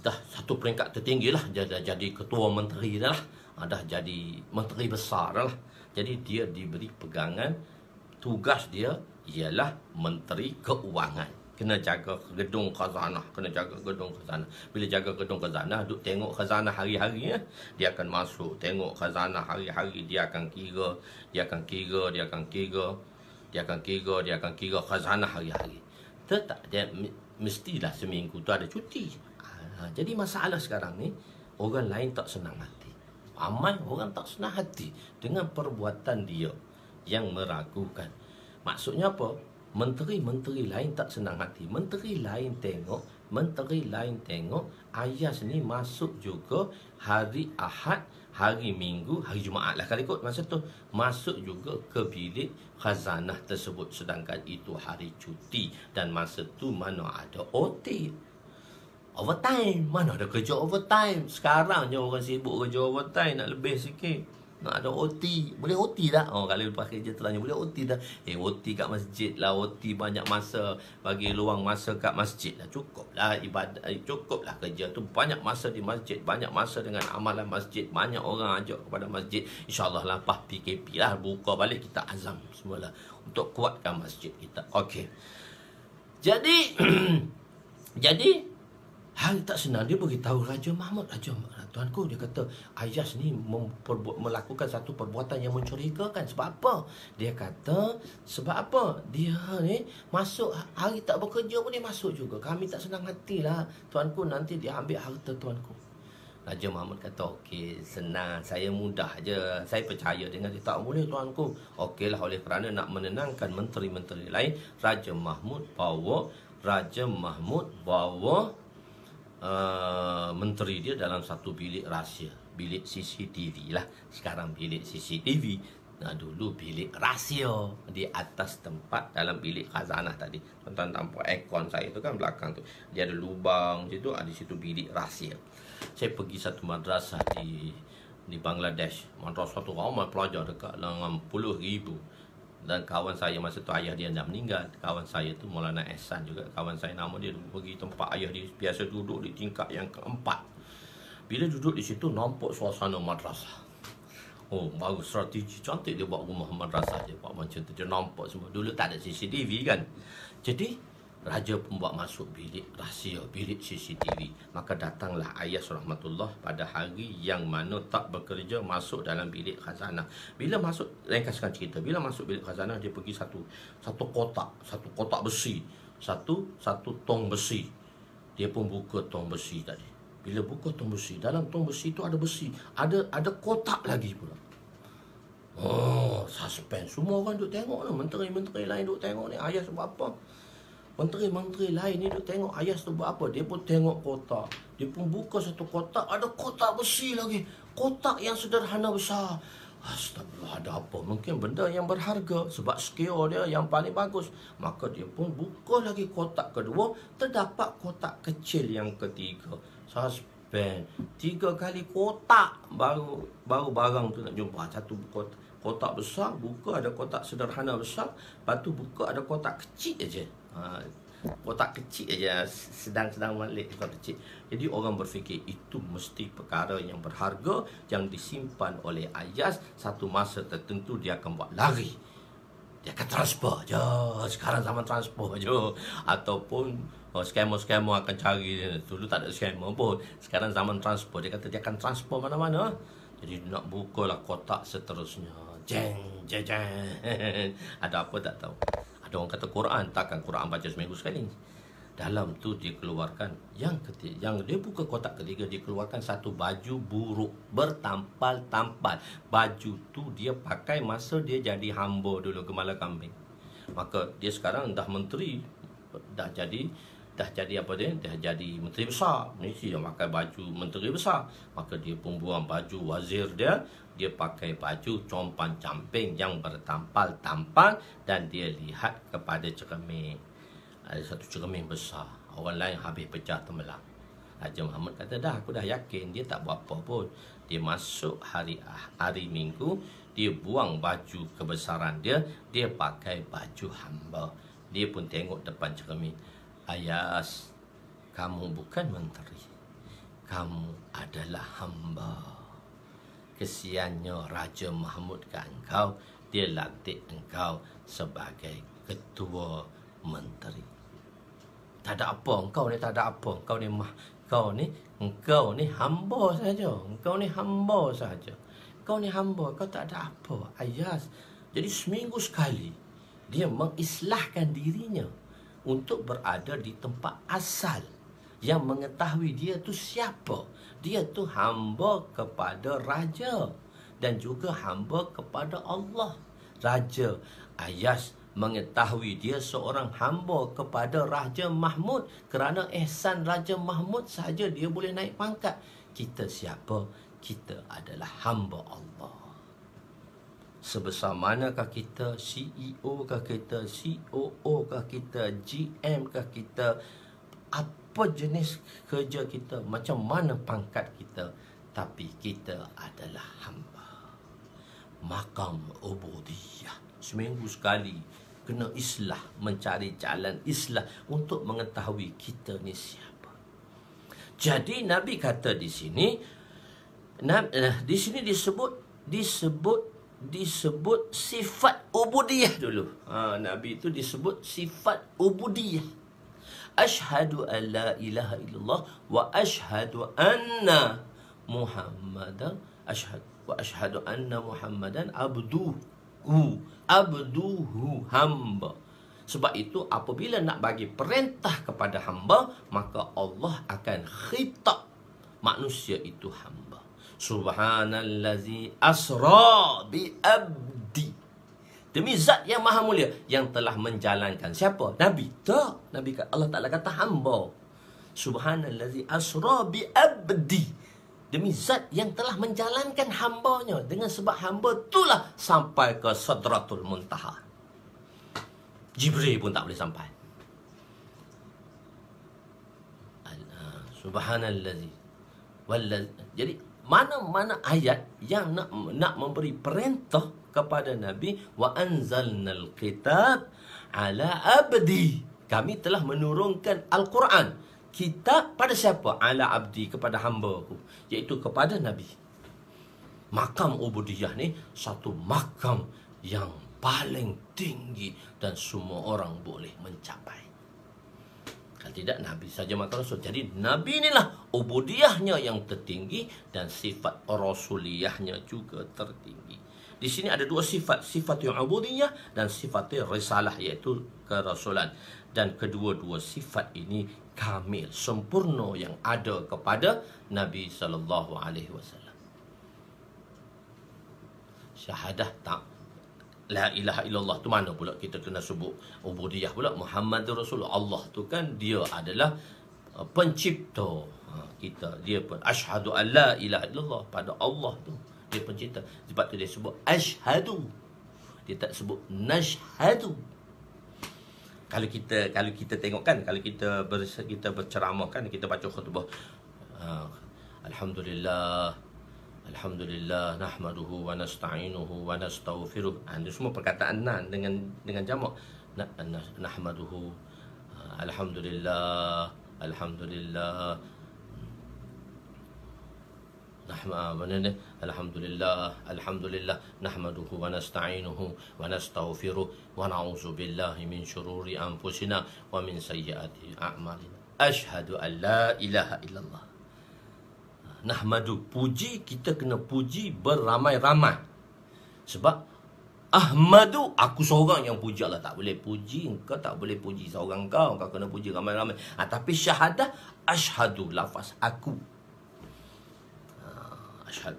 dah satu peringkat tertinggi lah. Dia dah jadi ketua menteri dah lah. Dah jadi menteri besar dah lah. Jadi dia diberi pegangan, tugas dia ialah menteri keuangan. Kena jaga gedung khazanah. Bila jaga gedung khazanah, duk tengok khazanah hari-hari ya. Dia akan masuk, tengok khazanah hari-hari. Dia akan kira khazanah hari-hari. Tetap dia mestilah seminggu tu ada cuti. Jadi masalah sekarang ni, orang lain tak senang hati. Ramai orang tak senang hati dengan perbuatan dia yang meragukan. Maksudnya apa? Menteri-menteri lain tak senang hati. Menteri lain tengok Ayas ni masuk juga hari Ahad, hari Minggu, hari Jumaat lah kalau ikut masa tu, masuk juga ke bilik khazanah tersebut, sedangkan itu hari cuti dan masa tu mana ada OT, overtime, mana ada kerja overtime. Sekarang je orang sibuk kerja overtime, nak lebih sikit, nak ada OT. Boleh OT tak? Oh, kalau lepas kerja tertanya, boleh OT tak? OT kat masjid lah, OT banyak masa, bagi luang masa kat masjid lah. Cukup lah ibadah, cukup lah kerja tu, banyak masa di masjid, banyak masa dengan amalan masjid, banyak orang ajak kepada masjid. InsyaAllah lepas PKP lah, buka balik, kita azam semualah untuk kuatkan masjid kita. Okey. Jadi jadi hal tak senang. Dia beritahu Raja Mahmud, tuanku, dia kata Ayas ni melakukan satu perbuatan yang mencurigakan. Sebab apa? Dia kata sebab apa? Dia ni masuk hari tak bekerja pun dia masuk juga. Kami tak senang hatilah tuanku, nanti dia ambil harta tuanku. Raja Mahmud kata, okey, senang, saya mudah je, saya percaya dengan dia. Tak boleh tuanku. Okeylah, oleh kerana nak menenangkan menteri-menteri lain, Raja Mahmud bawa menteri dia dalam satu bilik rahsia, bilik CCTV lah. Sekarang bilik CCTV, nah dulu bilik rahsia di atas tempat dalam bilik khazanah tadi. Tuan-tuan nampak aircon saya tu kan belakang tu, dia ada lubang situ, ada situ bilik rahsia. Saya pergi satu madrasah di Bangladesh, madrasah tu ramai pelajar, dekat 60,000. Dan kawan saya masa tu ayah dia dah meninggal. Kawan saya tu Maulana Ehsan juga. Kawan saya nama dia pergi tempat ayah dia biasa duduk di tingkat yang keempat. Bila duduk di situ nampak suasana madrasah. Oh, bagus, strategi cantik dia buat rumah madrasah dia. Buat macam tu, dia nampak semua. Dulu tak ada CCTV kan. Jadi Raja pun buat masuk bilik rahsia, bilik CCTV. Maka datanglah Ayas rahmatullah pada hari yang mana tak bekerja, masuk dalam bilik khazanah. Bila masuk, ringkaskan cerita, bila masuk bilik khazanah, dia pergi satu kotak besi, satu tong besi. Dia pun buka tong besi tadi. Bila buka tong besi, dalam tong besi tu ada besi, ada kotak lagi pula. Oh, suspense. Semua orang duk tengok lah. Menteri-menteri lain duk tengok ni, Ayas buat apa? Menteri-menteri lain ni duk tengok Ayas tu buat apa. Dia pun tengok kotak. Dia pun buka satu kotak, ada kotak besi lagi. Kotak yang sederhana besar. Astagfirullah, ada apa? Mungkin benda yang berharga, sebab skill dia yang paling bagus. Maka dia pun buka lagi kotak kedua, terdapat kotak kecil yang ketiga. Suspense. 3 kali kotak baru barang tu nak jumpa. Satu kotak besar, buka ada kotak sederhana besar, lepas tu buka ada kotak kecil aja. Kotak kecil aja, sedang balik kotak kecil. Jadi orang berfikir itu mesti perkara yang berharga yang disimpan oleh Ayas. Satu masa tertentu dia akan buat lari, dia akan transfer je. Sekarang zaman transfer je. Ataupun scammer akan cari. Dulu tak ada scammer pun, sekarang zaman transfer. Dia kata dia akan transfer mana-mana. Jadi nak bukalah kotak seterusnya. Jeng. Ada apa tak tahu. Ada orang kata Quran, takkan Quran baca seminggu sekali. Dalam tu dikeluarkan yang dia buka kotak ketiga, dikeluarkan satu baju buruk bertampal-tampal. Baju tu dia pakai masa dia jadi hamba dulu, gembala kambing. Maka dia sekarang dah menteri, dah jadi apa dia? Dah jadi menteri besar. Mesti dia pakai baju menteri besar. Maka dia pun buang baju wazir dia. Dia pakai baju compan-camping yang bertampal-tampal. Dan dia lihat kepada cermin. Ada satu cermin besar. Orang lain habis pecah tembelang. Raja Mahmud kata, dah aku dah yakin dia tak buat apa pun. Dia masuk hari Minggu, dia buang baju kebesaran dia, dia pakai baju hamba. Dia pun tengok depan cermin. Ayas, kamu bukan menteri, kamu adalah hamba. Kesiannya Raja Mahmud ke engkau, dia lantik engkau sebagai ketua menteri. Tak ada apa, engkau ni tak ada apa. Engkau ni hamba saja. Engkau ni hamba saja. Kau ni hamba, kau tak ada apa. Ayas. Jadi seminggu sekali dia mengislahkan dirinya untuk berada di tempat asal, yang mengetahui dia tu siapa. Dia tu hamba kepada raja dan juga hamba kepada Allah. Raja Ayas mengetahui dia seorang hamba kepada Raja Mahmud. Kerana ihsan Raja Mahmud saja dia boleh naik pangkat. Kita siapa? Kita adalah adalah hamba Allah. Sebesar manakah kita, CEO kah kita, COO kah kita, GM kah kita, apa jenis kerja kita, macam mana pangkat kita, tapi kita adalah hamba. Makam ubudiyah. Seminggu sekali kena islah, mencari jalan islah untuk mengetahui kita ni siapa. Jadi Nabi kata di sini, disebut sifat ubudiyah dulu. Nabi itu disebut sifat ubudiyah. Asyhadu an la ilaha illallah wa asyhadu anna Muhammadan asyhadu anna Muhammadan abduhu, hamba. Sebab itu apabila nak bagi perintah kepada hamba, maka Allah akan khitab manusia itu hamba. Subhanallazi asra bi abdi. Demi zat yang maha mulia yang telah menjalankan. Siapa? Nabi. Tak. Allah Ta'ala kata hamba. Subhanallazi asra bi abdi. Demi zat yang telah menjalankan hambanya. Dengan sebab hamba itulah sampai ke Sidratul Muntaha. Jibril pun tak boleh sampai. Subhanallazi. Jadi mana-mana ayat yang nak memberi perintah kepada Nabi, wa anzalnal kitab ala abdi. Kami telah menurunkan Al-Quran, kitab pada siapa? Ala abdi, kepada hamba-Ku, iaitu kepada Nabi. Makam ubudiyah ni satu makam yang paling tinggi dan semua orang boleh mencapai. Kalau tidak, Nabi saja maka Rasul. Jadi Nabi inilah ubudiyahnya yang tertinggi dan sifat rasuliyahnya juga tertinggi. Di sini ada dua sifat, sifat yang ubudiyah dan sifat risalah, iaitu kerasulan. Dan kedua-dua sifat ini kamil, sempurna yang ada kepada Nabi SAW. Syahadah tak, la ilaha illallah tu mana pula kita kena sebut ubudiyah pula? Muhammadur Rasulullah. Allah tu kan dia adalah pencipta kita. Dia pun asyhadu an la ilaha illallah, pada Allah tu dia pencipta. Sebab tu dia sebut asyhadu. Dia tak sebut nashhadu. Kalau kita tengok kan, kalau kita berceramah kan, kita baca khutbah, Alhamdulillah nahmaduhu wa nasta'inuhu wa nastaghfiruh. Itu semua perkataan dengan jamak. Nahmaduhu, alhamdulillah alhamdulillah nahmaduhu wa nasta'inuhu wa nastaghfiruh wa na'udzu billahi min syururi anfusina wa min sayyiati a'malina. Asyhadu an la ilaha illallah. Nahmadu, puji, kita kena puji beramai-ramai. Sebab Ahmadu, aku seorang yang puji Allah. Tak boleh puji, engkau tak boleh puji seorang kau kena puji ramai-ramai. Tapi syahadah, asyhadu, lafaz aku.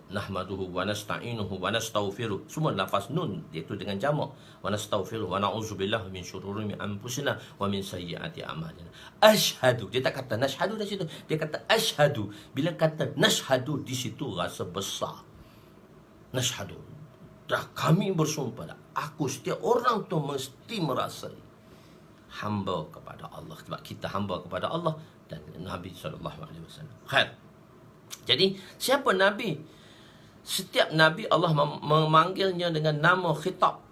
Nahmaduhu wa nasta'inuhu wa nastaghfiruh, semua lafaz nun, iaitu dengan jamak. Wa nastaghfiruh wa na'udzubillahi min syururi anfusina wa min sayyiati a'malina. Asyhadu, dia tak kata nashhadu di situ, dia kata asyhadu. Bila kata nashhadu di situ rasa besar. Nashhadu, dah kami bersumpah, aku, setiap orang tu mesti merasai hamba kepada Allah. Sebab kita hamba kepada Allah dan Nabi SAW. Khair. Jadi siapa Nabi? Setiap Nabi Allah memanggilnya dengan nama khitab.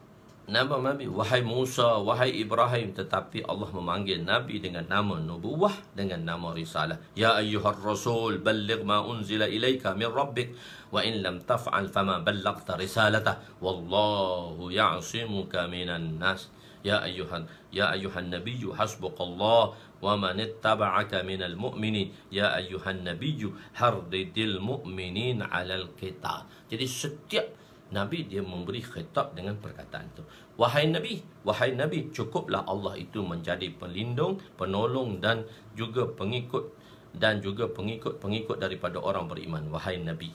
Nama Nabi, wahai Musa, wahai Ibrahim. Tetapi Allah memanggil Nabi dengan nama nubuwah, dengan nama risalah. Ya ayyuhar rasul, balligh ma unzila ilaika min rabbik, wa in lam taf'al fama ballaghta risalatah, wallahu ya'simuka minan nas. Ya ayuhan nabiyyu hasbukallah wa man ittaba'aka minal mu'minin. Ya ayuhan nabiyyu hardidil mu'minin 'alal qital. Jadi setiap Nabi dia memberi khitab dengan perkataan itu. Wahai Nabi, cukuplah Allah itu menjadi pelindung, penolong dan juga pengikut daripada orang beriman. Wahai Nabi.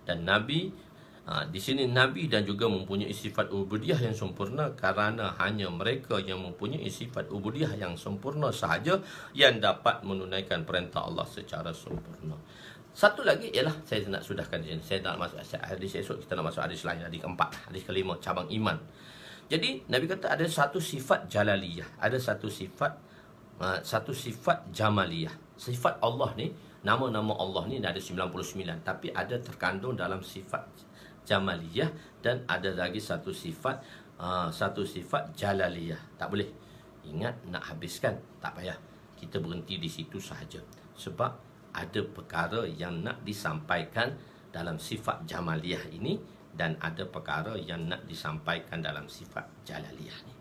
Dan Nabi, di sini Nabi dan juga mempunyai sifat ubudiyah yang sempurna, kerana hanya mereka yang mempunyai sifat ubudiyah yang sempurna sahaja yang dapat menunaikan perintah Allah secara sempurna. Satu lagi ialah saya nak sudahkan di sini. Saya nak masuk hadis esok, kita nak masuk hadis lain, hadis keempat, hadis kelima, cabang iman. Jadi Nabi kata ada satu sifat jalaliyah, ada satu sifat jamaliyah. Sifat Allah ni, nama-nama Allah ni ada 99, tapi ada terkandung dalam sifat jamaliyah dan ada lagi satu sifat jalaliyah. Tak boleh. Ingat nak habiskan, tak payah. Kita berhenti di situ sahaja. Sebab ada perkara yang nak disampaikan dalam sifat jamaliyah ini dan ada perkara yang nak disampaikan dalam sifat jalaliyah ni.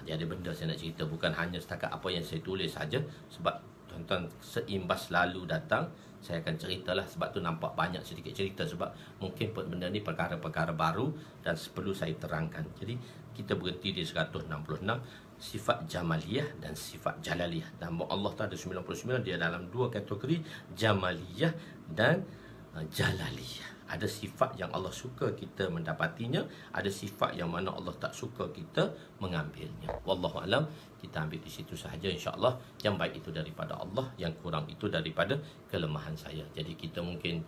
Jadi ada benda saya nak cerita, bukan hanya setakat apa yang saya tulis saja. Sebab tuan-tuan seimbas lalu datang, saya akan ceritalah. Sebab tu nampak banyak sedikit cerita, sebab mungkin benda ni perkara-perkara baru dan perlu saya terangkan. Jadi kita berhenti di 166, sifat jamaliyah dan sifat jalaliyah. Dan Allah tu ada 99, dia dalam dua kategori, jamaliyah dan jalaliyah. Ada sifat yang Allah suka kita mendapatinya, ada sifat yang mana Allah tak suka kita mengambilnya. Wallahu alam, kita ambil di situ sahaja insya-Allah. Yang baik itu daripada Allah, yang kurang itu daripada kelemahan saya. Jadi kita mungkin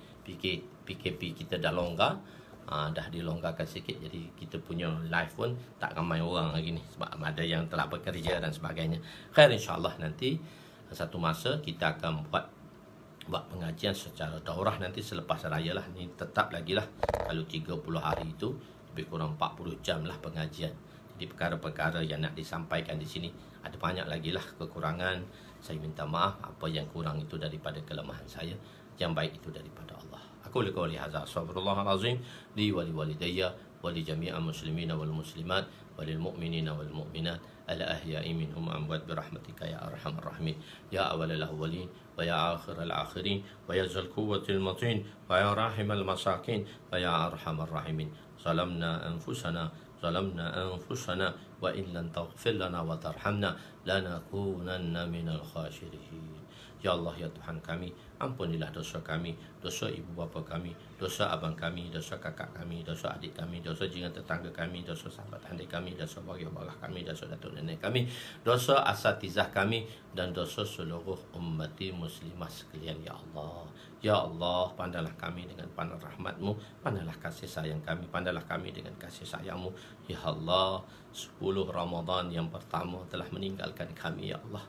PKP kita dah longgar, dah dilonggarkan sikit, jadi kita punya live pun tak ramai orang lagi ni, sebab ada yang telah bekerja dan sebagainya. Khair, insyaAllah nanti satu masa kita akan buat pengajian secara daurah nanti selepas raya lah. Ni tetap lagi lah, kalau 30 hari itu lebih kurang 40 jam lah pengajian. Jadi perkara-perkara yang nak disampaikan di sini ada banyak lagi lah kekurangan. Saya minta maaf, apa yang kurang itu daripada kelemahan saya, yang baik itu daripada Allah. Aku qouli hadza, astaghfirullahalazim li wa liwalidayya wa li jami'il muslimina wal muslimat wa lil mu'minina wal mu'minat al ahya'i minhum amwat bi rahmatika ya arhamar rahimin ya awwalal awwalin wa ya akhiral akhirin wa ya zal quwwatil matin wa ya rahimal masakin wa ya arhamar rahimin. Zalamna anfusana wa in lam taghfir lana wa tarhamna lanakunanna minal khasirin. Ya Allah, ya Tuhan kami, ampunilah dosa kami, dosa ibu bapa kami, dosa abang kami, dosa kakak kami, dosa adik kami, dosa jiran tetangga kami, dosa sahabat handai kami, dosa warga kami, dosa datuk nenek kami, dosa asatizah kami, dan dosa seluruh ummati muslimah sekalian. Ya Allah, ya Allah, pandanglah kami dengan pandang rahmat-Mu, pandanglah kasih sayang kami, pandanglah kami dengan kasih sayang-Mu. Ya Allah, 10 Ramadan yang pertama telah meninggalkan kami, ya Allah.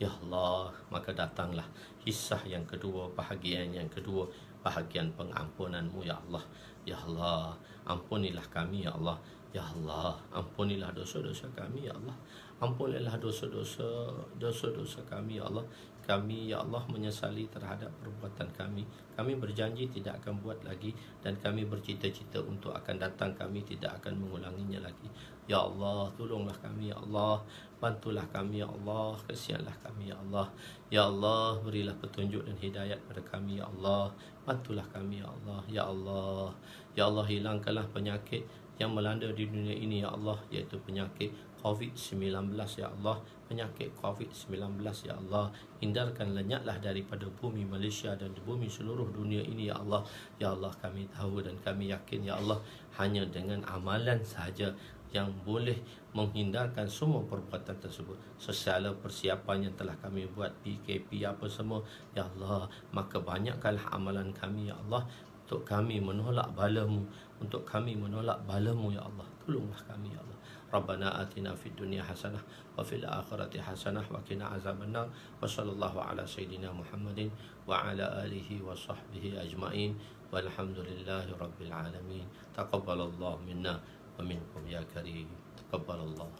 Ya Allah, maka datanglah kisah yang kedua, bahagian yang kedua, bahagian pengampunan-Mu, ya Allah. Ya Allah, ampunilah kami, ya Allah. Ya Allah, ampunilah dosa-dosa kami, ya Allah. Ampunilah dosa-dosa kami, ya Allah. Kami, ya Allah, menyesali terhadap perbuatan kami. Kami berjanji tidak akan buat lagi, dan kami bercita-cita untuk akan datang kami tidak akan mengulanginya lagi. Ya Allah, tolonglah kami, ya Allah. Bantulah kami, ya Allah. Kesianlah kami, ya Allah. Ya Allah, berilah petunjuk dan hidayat pada kami, ya Allah. Bantulah kami, ya Allah. Ya Allah, ya Allah, hilangkanlah penyakit yang melanda di dunia ini, ya Allah, iaitu penyakit COVID-19, ya Allah. Penyakit COVID-19, ya Allah. Hindarkan, lenyaplah daripada bumi Malaysia dan bumi seluruh dunia ini, ya Allah. Ya Allah, kami tahu dan kami yakin, ya Allah, hanya dengan amalan sahaja yang boleh menghindarkan semua perbuatan tersebut. Segala persiapan yang telah kami buat, PKP apa semua, ya Allah, maka banyakkanlah amalan kami, ya Allah, untuk kami menolak bala-Mu, untuk kami menolak bala-Mu, ya Allah. Tolonglah kami, ya Allah. Rabbana atina fid dunya hasanah wa fil akhirati hasanah wa qina azabannar. Wa sallallahu ala sayidina Muhammadin wa ala alihi wa sahbihi ajma'in. Walhamdulillahi rabbil alamin. Taqabbalallahu minna wa minkum ya karim. Taqabbalallah.